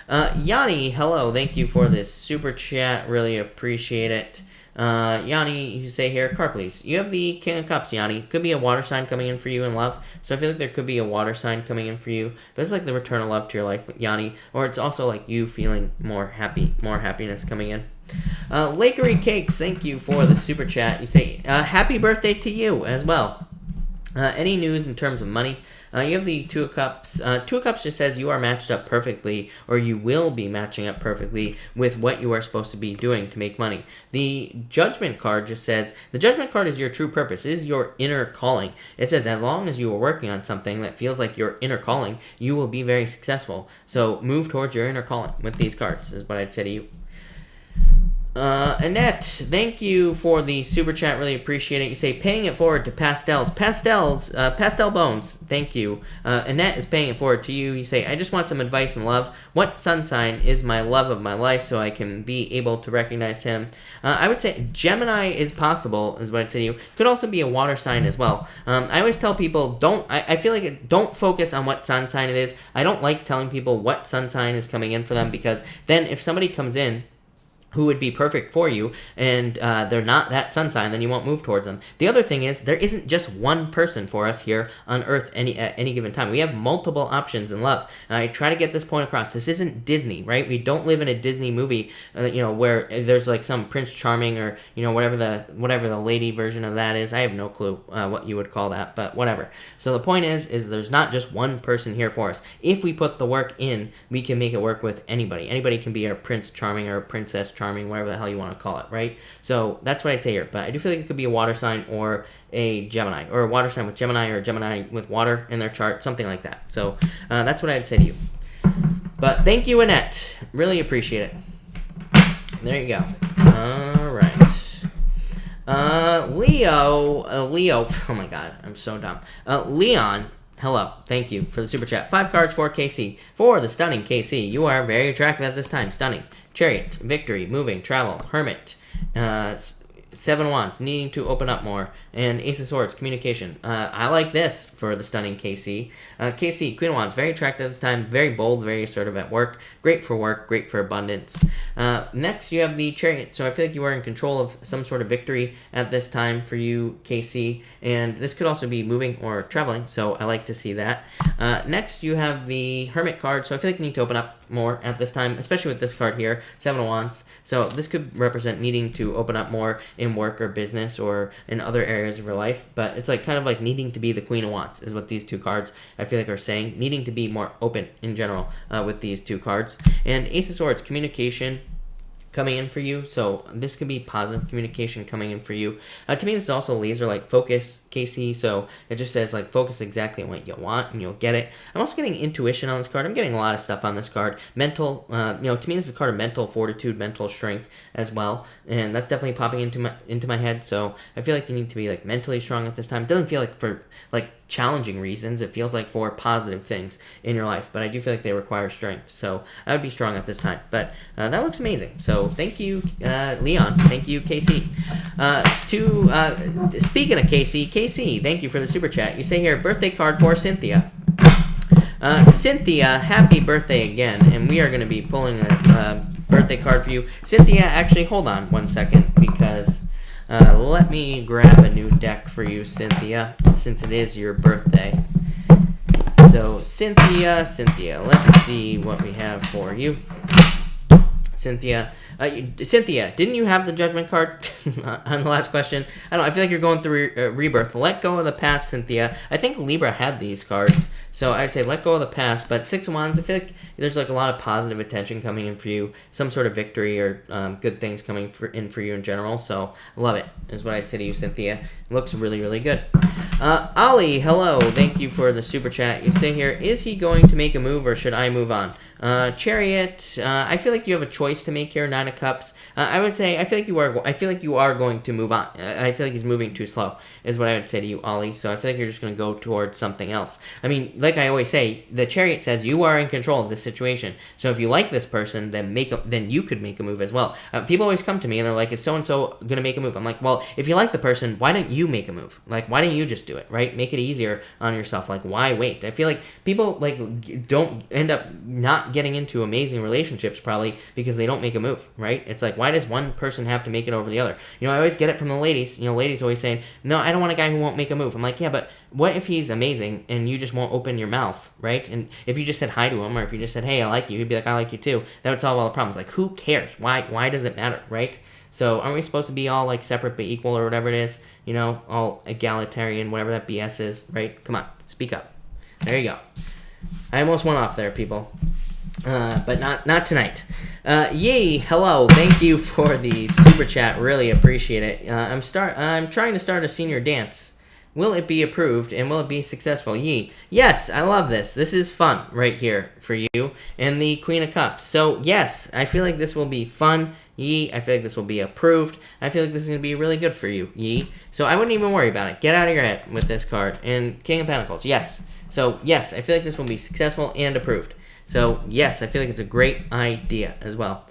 Yanni, hello. Thank you for this super chat. Really appreciate it. Yanni, you say here, card please. You have the King of Cups, Yanni. Could be a water sign coming in for you in love. So I feel like there could be a water sign coming in for you. But it's like the return of love to your life, Yanni. Or it's also like you feeling more happy, more happiness coming in. Lakery Cakes, thank you for the super chat. You say, happy birthday to you as well. Any news in terms of money? You have the Two of Cups. Two of Cups just says you are matched up perfectly, or you will be matching up perfectly with what you are supposed to be doing to make money. The Judgment card just says, the Judgment card is your true purpose. It is your inner calling. It says as long as you are working on something that feels like your inner calling, you will be very successful. So move towards your inner calling with these cards, is what I'd say to you. Annette, thank you for the super chat. Really appreciate it. You say paying it forward to pastel bones. Thank you. Annette is paying it forward to you. You say, I just want some advice and love. What sun sign is my love of my life so I can be able to recognize him? I would say Gemini is possible, is what I'd say to you. Could also be a water sign as well. I always tell people, I feel like don't focus on what sun sign it is. I don't like telling people what sun sign is coming in for them, because then if somebody comes in who would be perfect for you, and they're not that sun sign, then you won't move towards them. The other thing is, there isn't just one person for us here on Earth at any given time. We have multiple options in love. I try to get this point across. This isn't Disney, right? We don't live in a Disney movie, where there's like some Prince Charming or, whatever the lady version of that is. I have no clue what you would call that, but whatever. So the point is there's not just one person here for us. If we put the work in, we can make it work with anybody. Anybody can be our Prince Charming or Princess Charming, whatever the hell you want to call it, right? So that's what I'd say here. But I do feel like it could be a water sign or a Gemini, or a water sign with Gemini, or a Gemini with water in their chart, something like that. So that's what I'd say to you. But thank you, Annette. Really appreciate it. There you go. All right. Leo, oh my God, I'm so dumb. Leon, hello. Thank you for the super chat. 5 cards for KC. For the stunning KC, you are very attractive at this time. Stunning. Chariot, victory, moving, travel, hermit, 7 wands, needing to open up more, and Ace of Swords, communication. I like this for the stunning KC. KC, Queen of Wands, very attractive at this time, very bold, very assertive at work, great for abundance. Next, you have the Chariot, so I feel like you are in control of some sort of victory at this time for you, KC, and this could also be moving or traveling, so I like to see that. Next, you have the Hermit card, so I feel like you need to open up more at this time, especially with this card here, 7 of Wands. So this could represent needing to open up more in work or business or in other areas of your life, but it's like kind of like needing to be the Queen of Wands is what these 2 cards I feel like are saying, needing to be more open in general with these 2 cards. And Ace of Swords, communication coming in for you, so this could be positive communication coming in for you. To me, this is also laser like focus, KC, so it just says like focus exactly on what you want and you'll get it. I'm also getting intuition on this card. I'm getting a lot of stuff on this card. Mental, to me this is a card of mental fortitude, mental strength as well, and that's definitely popping into my head. So I feel like you need to be like mentally strong at this time. It doesn't feel like for like challenging reasons. It feels like for positive things in your life, but I do feel like they require strength. So I would be strong at this time. But that looks amazing. So thank you, Leon. Thank you, KC. Speaking of KC, thank you for the super chat. You say here, birthday card for Cynthia. Cynthia, happy birthday again, and we are going to be pulling a birthday card for you. Cynthia, actually, hold on 1 second, because let me grab a new deck for you, Cynthia, since it is your birthday. So, Cynthia, let's see what we have for you. Cynthia, didn't you have the Judgment card on the last question? I feel like you're going through rebirth. Let go of the past, Cynthia. I think Libra had these cards, so I'd say let go of the past. But 6 of Wands, I feel like there's like a lot of positive attention coming in for you, some sort of victory or good things coming in for you in general. So love it is what I'd say to you, Cynthia. It looks really, really good. Ali, hello. Thank you for the super chat. You say here, is he going to make a move or should I move on? Chariot, I feel like you have a choice to make here. 9 of Cups. I would say I feel like you are going to move on. I feel like he's moving too slow is what I would say to you, Ollie. So I feel like you're just going to go towards something else. I mean, like I always say, the Chariot says you are in control of this situation. So if you like this person, then you could make a move as well. People always come to me and they're like, is so and so going to make a move? I'm like, well, if you like the person, why don't you make a move? Like, why don't you just do it, right? Make it easier on yourself. Like, why wait? I feel like people like don't end up not getting into amazing relationships probably because they don't make a move, right? It's like, why does one person have to make it over the other? You know, I always get it from the ladies. You know, ladies always saying, no, I don't want a guy who won't make a move. I'm like, yeah, but what if he's amazing and you just won't open your mouth, right? And if you just said hi to him, or if you just said, hey, I like you, he'd be like, I like you too. That would solve all the problems. Like, who cares? Why does it matter, right? So aren't we supposed to be all like separate but equal or whatever it is? You know, all egalitarian, whatever that BS is, right? Come on, speak up. There you go. I almost went off there, people. But not tonight. Yee, hello. Thank you for the super chat. Really appreciate it. I'm trying to start a senior dance. Will it be approved and will it be successful? Yee. Yes, I love this. This is fun right here for you and the Queen of Cups. So yes, I feel like this will be fun. Yee, I feel like this will be approved. I feel like this is going to be really good for you. Yee. So I wouldn't even worry about it. Get out of your head with this card. And King of Pentacles. Yes. So yes, I feel like this will be successful and approved. So yes, I feel like it's a great idea as well.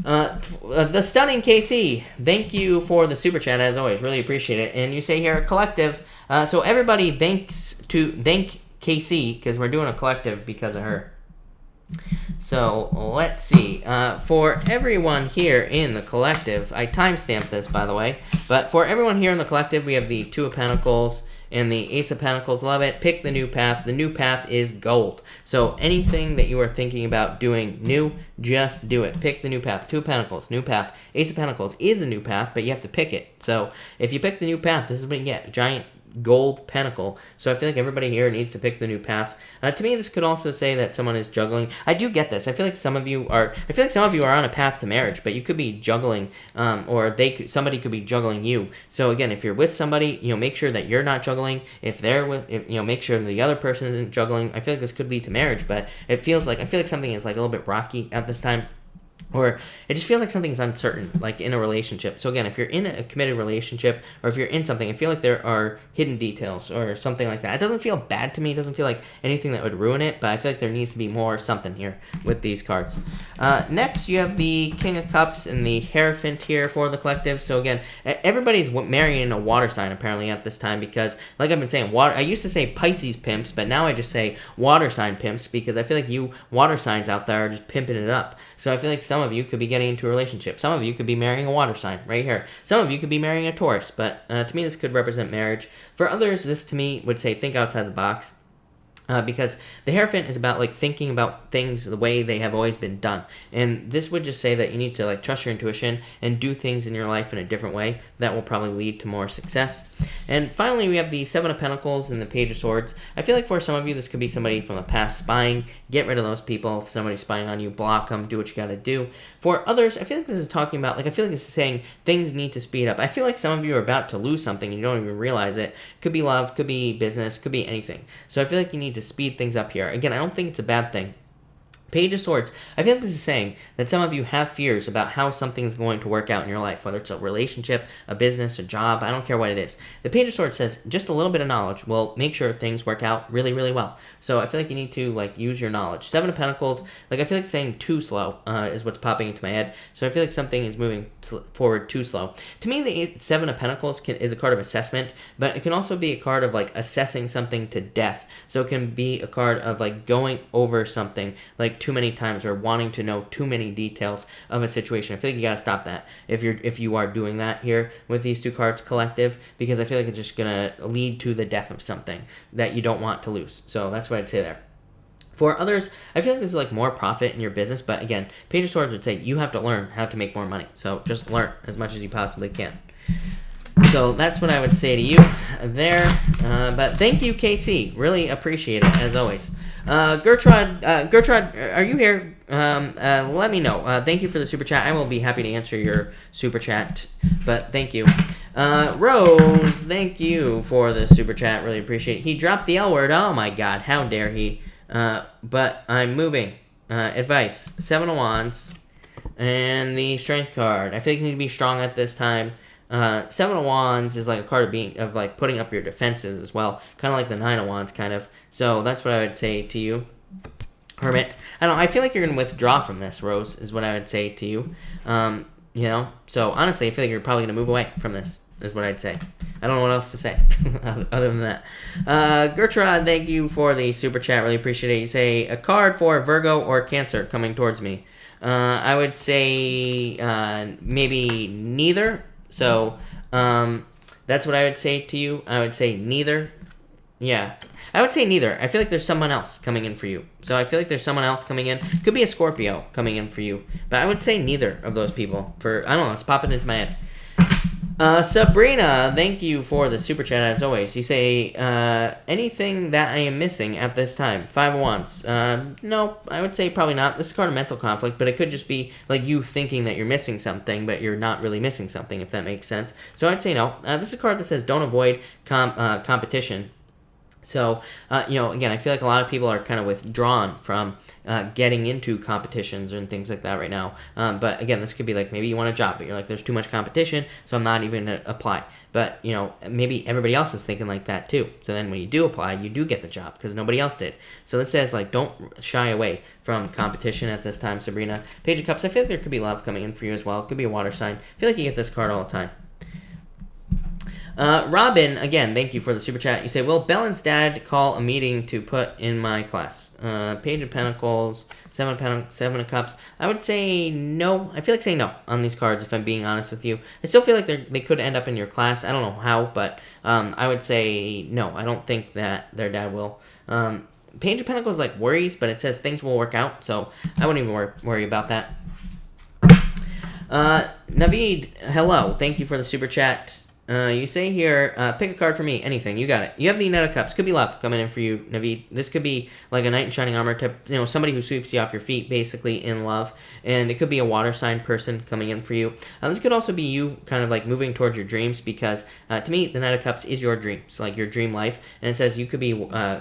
The stunning KC, thank you for the super chat as always. Really appreciate it. And you say here collective. So everybody thank KC because we're doing a collective because of her. So let's see. For everyone here in the collective, I timestamped this by the way. But for everyone here in the collective, we have the 2 of Pentacles and the Ace of Pentacles. Love it. Pick the new path. The new path is gold. So anything that you are thinking about doing new, just do it. Pick the new path. 2 of Pentacles, new path. Ace of Pentacles is a new path, but you have to pick it. So if you pick the new path, this is what you get. A giant gold pentacle. So I feel like everybody here needs to pick the new path. To me, this could also say that someone is juggling. I do get this. I feel like some of you are on a path to marriage, but you could be juggling, or somebody could be juggling you. So again, if you're with somebody, you know, make sure that you're not juggling. If make sure the other person isn't juggling. I feel like this could lead to marriage, but I feel like something is like a little bit rocky at this time. or it just feels like something's uncertain, like in a relationship. So again, if you're in a committed relationship, or if you're in something, I feel like there are hidden details or something like that. It doesn't feel bad to me. It doesn't feel like anything that would ruin it, but I feel like there needs to be more something here with these cards. Next, you have the King of Cups and the Hierophant here for the collective. So again, everybody's marrying a water sign apparently at this time, because like I've been saying, I used to say Pisces pimps, but now I just say water sign pimps, because I feel like you water signs out there are just pimping it up. So I feel like some of you could be getting into a relationship. Some of you could be marrying a water sign right here. Some of you could be marrying a Taurus, but to me this could represent marriage. For others, this to me would say think outside the box. Because the Hierophant is about like thinking about things the way they have always been done, and this would just say that you need to like trust your intuition and do things in your life in a different way that will probably lead to more success. And finally, we have the Seven of Pentacles and the Page of Swords. I feel like for some of you this could be somebody from the past spying. Get rid of those people. If somebody's spying on you, block them, do what you got to do. For others, I feel like this is talking about, like, I feel like this is saying things need to speed up. I feel like some of you are about to lose something and you don't even realize it. Could be love, could be business, could be anything. So I feel like you need to speed things up here. Again, I don't think it's a bad thing. Page of Swords, I feel like this is saying that some of you have fears about how something's going to work out in your life, whether it's a relationship, a business, a job, I don't care what it is. The Page of Swords says just a little bit of knowledge will make sure things work out really, really well. So I feel like you need to like use your knowledge. Seven of Pentacles, like I feel like saying too slow is what's popping into my head. So I feel like something is moving forward too slow. To me, the Seven of Pentacles is a card of assessment, but it can also be a card of like assessing something to death. So it can be a card of like going over something like too many times, or wanting to know too many details of a situation. I feel like you gotta stop that if you are doing that here with these two cards collective, because I feel like it's just gonna lead to the death of something that you don't want to lose. So that's what I'd say there. For others, I feel like this is like more profit in your business, but again, Page of Swords would say you have to learn how to make more money. So just learn as much as you possibly can. So that's what I would say to you there. But thank you, KC. Really appreciate it, as always. Gertrude, are you here? Let me know. Thank you for the super chat. I will be happy to answer your super chat, but thank you. Rose, thank you for the super chat. Really appreciate it. He dropped the L word. Oh my God, how dare he? But I'm moving. Advice, Seven of Wands, and the Strength card. I feel like you need to be strong at this time. Seven of Wands is like a card of like putting up your defenses as well, kind of like the Nine of Wands kind of. So that's what I would say to you. Hermit, I don't know, I feel like you're gonna withdraw from this, Rose, is what I would say to you. You know, so honestly I feel like you're probably gonna move away from this, is what I'd say. I don't know what else to say other than that. Gertrude, thank you for the super chat. Really appreciate it. You say a card for Virgo or Cancer coming towards me. I would say maybe neither. So that's what I would say to you. I would say neither. Yeah, I would say neither. I feel like there's someone else coming in for you. So I feel like there's someone else coming in. Could be a Scorpio coming in for you. But I would say neither of those people. I don't know, it's popping into my head. Sabrina, thank you for the super chat as always. You say, anything that I am missing at this time? Five of Wands. No, I would say probably not. This is a card of mental conflict, but it could just be like you thinking that you're missing something, but you're not really missing something, if that makes sense. So I'd say no. This is a card that says don't avoid competition. So, you know, again, I feel like a lot of people are kind of withdrawn from getting into competitions and things like that right now. But again, this could be like maybe you want a job, but you're like, there's too much competition, so I'm not even going to apply. But, you know, maybe everybody else is thinking like that too. So then when you do apply, you do get the job because nobody else did. So this says, like, don't shy away from competition at this time, Sabrina. Page of Cups, I feel like there could be love coming in for you as well. It could be a water sign. I feel like you get this card all the time. Robin, again, thank you for the super chat. You say, will Bellen's dad call a meeting to put in my class? Page of Pentacles, Seven of Cups. I would say no. I feel like saying no on these cards, if I'm being honest with you. I still feel like they could end up in your class. I don't know how, but I would say no. I don't think that their dad will. Page of Pentacles like worries, but it says things will work out, so I wouldn't even worry about that. Naveed, hello. Thank you for the super chat. You say here, pick a card for me, anything, you got it. You have the Knight of Cups, could be love coming in for you, Naveed. This could be like a knight in shining armor type, you know, somebody who sweeps you off your feet, basically, in love. And it could be a water sign person coming in for you. This could also be you kind of like moving towards your dreams, because to me, the Knight of Cups is your dreams, like your dream life. And it says you could be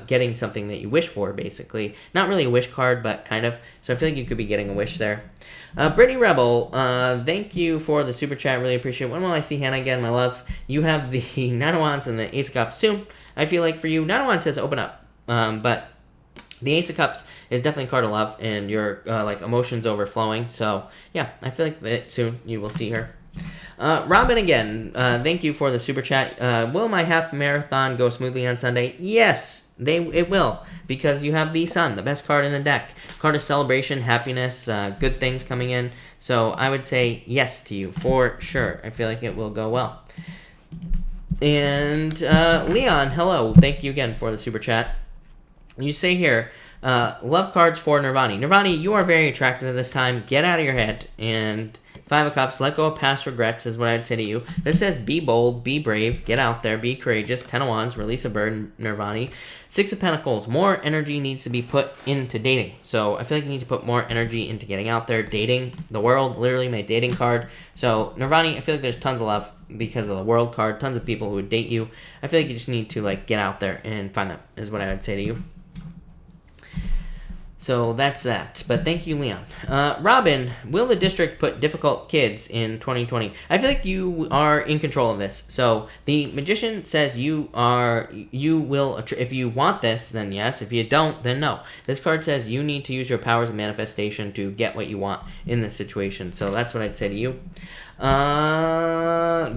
getting something that you wish for, basically. Not really a wish card, but kind of. So I feel like you could be getting a wish there. Brittany Rebel, thank you for the super chat. Really appreciate it. When will I see Hannah again, my love? You have the Nine of Wands and the Ace of Cups soon. I feel like for you, Nine of Wands says open up, but the Ace of Cups is definitely a card of love, and your like emotions overflowing. So yeah, I feel like soon you will see her. Robin again, thank you for the super chat. Will my half marathon go smoothly on Sunday? Yes, it will, because you have the Sun, the best card in the deck. Card of celebration, happiness, good things coming in. So I would say yes to you for sure. I feel like it will go well. And Leon, hello. Thank you again for the super chat. You say here, love cards for Nirvani. Nirvani, you are very attractive at this time. Get out of your head. And Five of Cups, let go of past regrets is what I'd say to you. This says be bold, be brave, get out there, be courageous. Ten of Wands, release a bird, Nirvani. Six of Pentacles, more energy needs to be put into dating. So I feel like you need to put more energy into getting out there, dating the world, literally my dating card. So Nirvani, I feel like there's tons of love because of the world card, tons of people who would date you. I feel like you just need to like get out there and find them is what I would say to you. So that's that. But thank you, Leon. Robin, will the district put difficult kids in 2020? I feel like you are in control of this. So the Magician says you will, if you want this, then yes. If you don't, then no. This card says you need to use your powers of manifestation to get what you want in this situation. So that's what I'd say to you.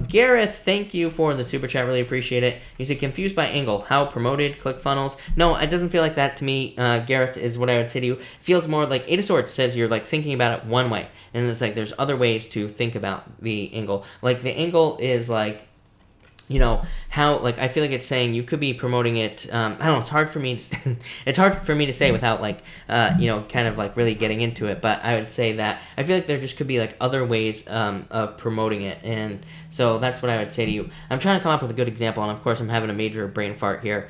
Gareth, thank you for the super chat. Really appreciate it. You said confused by angle. How promoted? ClickFunnels. No, it doesn't feel like that to me. Gareth is what I would say to you. It feels more like Eight of Swords says you're like thinking about it one way, and it's like there's other ways to think about the angle. Like the angle is like, you know, how, like, I feel like it's saying you could be promoting it, I don't know, it's hard for me to, it's hard for me to say without, like, you know, kind of, like, really getting into it, but I would say that I feel like there just could be, like, other ways of promoting it, and so that's what I would say to you. I'm trying to come up with a good example, and of course I'm having a major brain fart here,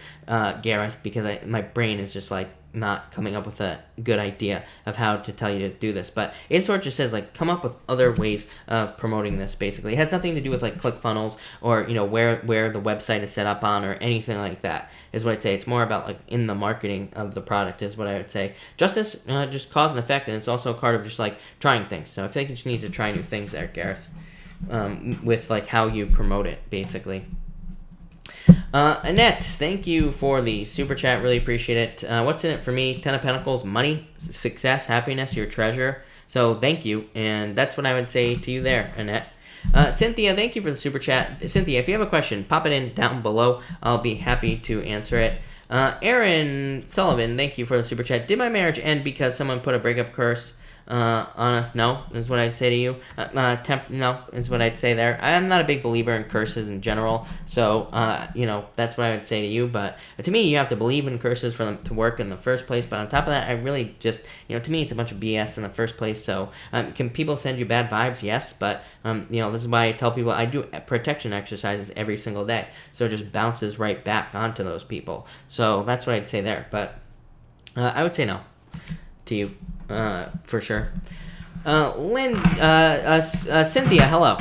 Gareth, because my brain is just, like, not coming up with a good idea of how to tell you to do this. But it sort of just says, like, come up with other ways of promoting this, basically. It has nothing to do with, like, ClickFunnels or, you know, where the website is set up on or anything like that, is what I'd say. It's more about, like, in the marketing of the product is what I would say. Justice, just cause and effect, and it's also a card of just, like, trying things. So I feel like you just need to try new things there, Gareth, with, like, how you promote it, basically. Annette, thank you for the super chat. Really appreciate it. What's in it for me? Ten of Pentacles, money, success, happiness, your treasure. So thank you, and that's what I would say to you there, Annette. Cynthia, thank you for the super chat. Cynthia, if you have a question, pop it in down below. I'll be happy to answer it. Aaron Sullivan, thank you for the super chat. Did my marriage end because someone put a breakup curse on us? No, is what I'd say to you. No, is what I'd say there. I'm not a big believer in curses in general, so, you know, that's what I would say to you, but to me, you have to believe in curses for them to work in the first place, but on top of that, I really just, you know, to me, it's a bunch of BS in the first place, so, can people send you bad vibes? Yes, but, you know, this is why I tell people I do protection exercises every single day, so it just bounces right back onto those people, so that's what I'd say there, but, I would say no to you. For sure. Cynthia, hello.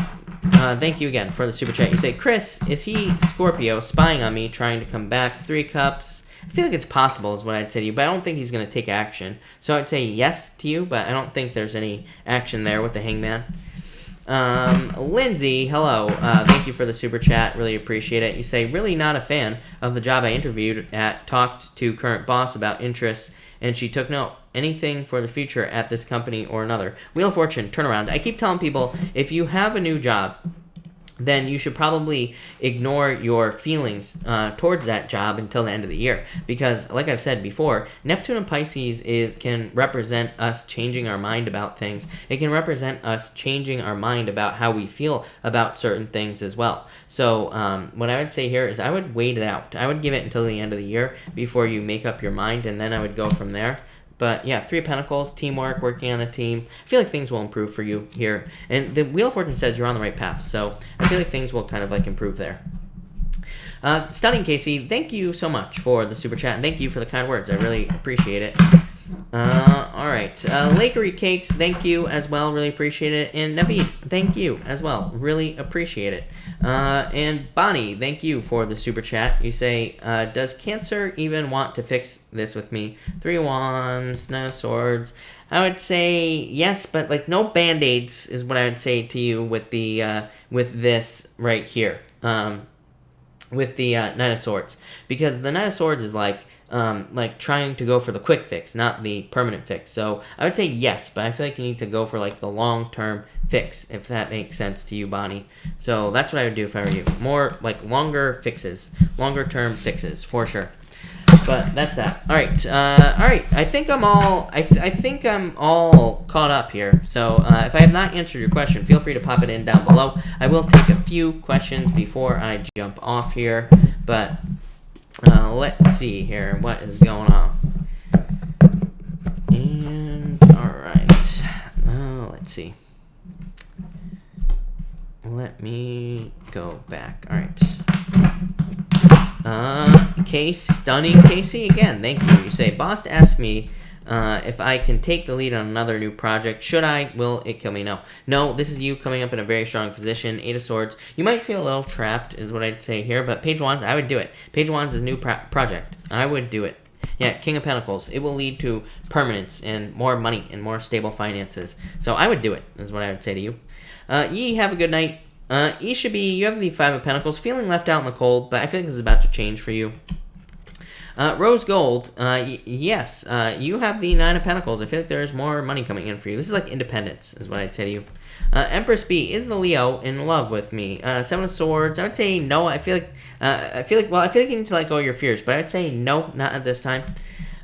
Thank you again for the super chat. You say, Chris, is he Scorpio spying on me, trying to come back? Three cups. I feel like it's possible is what I'd say to you, but I don't think he's going to take action. So I'd say yes to you, but I don't think there's any action there with the hangman. Lindsay, hello. Thank you for the super chat. Really appreciate it. You say, really not a fan of the job I interviewed at, talked to current boss about interests, and she took note. Anything for the future at this company or another. Wheel of Fortune, turnaround. I keep telling people, if you have a new job, then you should probably ignore your feelings towards that job until the end of the year. Because, like I've said before, Neptune and Pisces can represent us changing our mind about things. It can represent us changing our mind about how we feel about certain things as well. So what I would say here is I would wait it out. I would give it until the end of the year before you make up your mind, and then I would go from there. But yeah, Three of Pentacles, teamwork, working on a team. I feel like things will improve for you here. And the Wheel of Fortune says you're on the right path. So I feel like things will kind of like improve there. Stunning Casey, thank you so much for the super chat. And thank you for the kind words. I really appreciate it. All right. Lakery Cakes, thank you as well. Really appreciate it. And Naveed, thank you as well. Really appreciate it. And Bonnie, thank you for the super chat. You say, does Cancer even want to fix this with me? 3 wands, 9 of swords. I would say yes, but like no band-aids is what I would say to you with the with this right here. With the 9 of swords, because the 9 of swords is like trying to go for the quick fix, not the permanent fix. So I would say yes, but I feel like you need to go for like the long-term fix, if that makes sense to you, Bonnie. So that's what I would do if I were you. More like longer fixes, longer-term fixes for sure. But that's that. All right. I think I'm all. I think I'm all caught up here. So if I have not answered your question, feel free to pop it in down below. I will take a few questions before I jump off here. But let's see here what is going on. And all right. Let's see. Let me go back. All right. Stunning Casey again, thank you. You say, Boss asked me if I can take the lead on another new project. Should I? Will it kill me? No. No, this is you coming up in a very strong position. 8 of Swords. You might feel a little trapped, is what I'd say here, but Page Wands, I would do it. Page Wands is a new project. I would do it. Yeah, King of Pentacles. It will lead to permanence and more money and more stable finances. So I would do it, is what I would say to you. Ye, have a good night. You should be, you have the 5 of Pentacles, feeling left out in the cold, but I think this is about to change for you. Rose Gold, yes, you have the 9 of Pentacles. I feel like there's more money coming in for you. This is like independence, is what I'd say to you. Empress B, is the Leo in love with me? 7 of Swords, I would say no. I feel like you need to let go of your fears, but I'd say no, not at this time.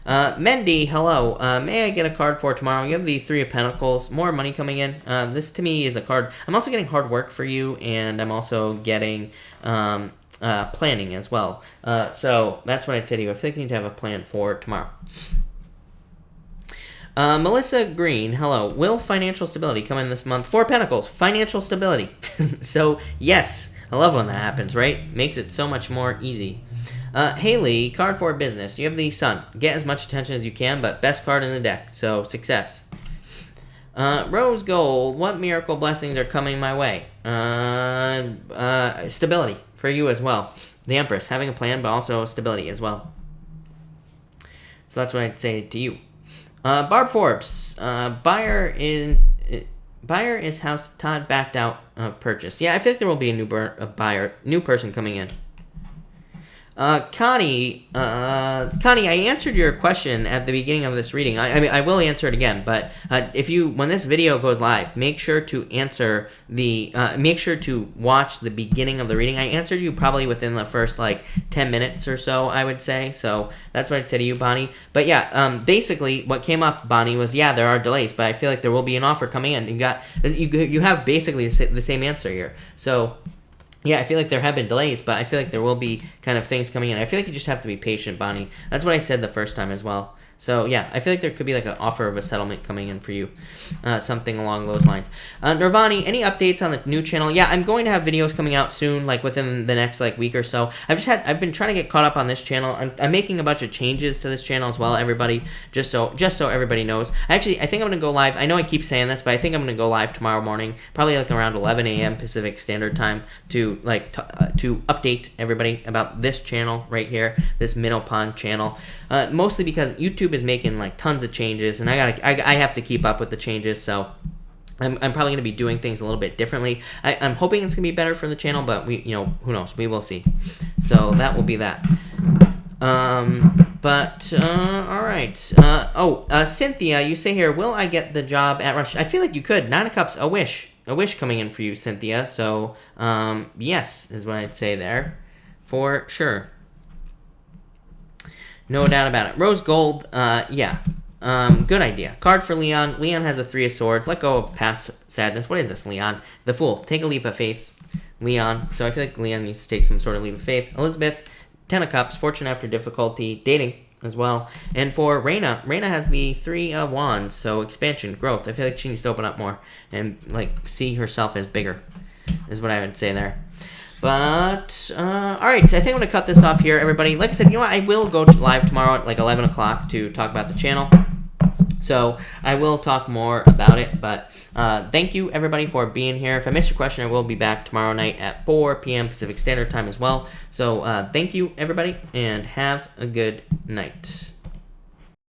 Mendy, hello. May I get a card for tomorrow? You have the 3 of Pentacles. More money coming in. This to me is a card. I'm also getting hard work for you, and I'm also getting planning as well. So that's what I'd say to you. I feel like you need to have a plan for tomorrow. Melissa Green, hello. Will financial stability come in this month? 4 of Pentacles. Financial stability. So yes, I love when that happens, right? Makes it so much more easy. Haley, card for business. You have the Sun. Get as much attention as you can, but best card in the deck, so success. Rose Gold, what miracle blessings are coming my way? Stability for you as well. The Empress, having a plan, but also stability as well. So that's what I'd say to you. Barb Forbes, buyer is house Todd backed out of purchase. Yeah, I feel like there will be a new person coming in. Connie, I answered your question at the beginning of this reading. I mean, I will answer it again, but when this video goes live, make sure to watch the beginning of the reading. I answered you probably within the first like 10 minutes or so, I would say. So that's what I'd say to you, Bonnie. But yeah, basically what came up, Bonnie, was yeah, there are delays, but I feel like there will be an offer coming in. You have basically the same answer here. So yeah, I feel like there have been delays, but I feel like there will be kind of things coming in. I feel like you just have to be patient, Bonnie. That's what I said the first time as well. So yeah, I feel like there could be like an offer of a settlement coming in for you. Something along those lines. Nirvani, any updates on the new channel? Yeah, I'm going to have videos coming out soon, like within the next like week or so. I've been trying to get caught up on this channel. I'm making a bunch of changes to this channel as well, everybody, just so everybody knows. I think I'm going to go live. I know I keep saying this, but I think I'm going to go live tomorrow morning, probably like around 11 a.m. Pacific Standard Time to to update everybody about this channel right here, this Minnow Pond channel. Mostly because YouTube is making like tons of changes, and I have to keep up with the changes, so I'm probably going to be doing things a little bit differently. I'm hoping it's going to be better for the channel, but who knows? We will see. So that will be that. All right. Cynthia, you say here, will I get the job at Rush? I feel like you could. 9 of Cups, a wish coming in for you, Cynthia. So yes, is what I'd say there, for sure. No doubt about it. Rose Gold, yeah. Good idea. Card for Leon. Leon has a 3 of Swords. Let go of past sadness. What is this, Leon? The Fool. Take a leap of faith, Leon. So I feel like Leon needs to take some sort of leap of faith. Elizabeth, 10 of Cups. Fortune after difficulty. Dating as well. And for Reina has the 3 of Wands. So expansion, growth. I feel like she needs to open up more and like see herself as bigger, is what I would say there. But, all right, I think I'm going to cut this off here, everybody. Like I said, I will go live tomorrow at like 11 o'clock to talk about the channel. So I will talk more about it, but thank you everybody for being here. If I missed your question, I will be back tomorrow night at 4 p.m. Pacific Standard Time as well. So thank you everybody, and have a good night.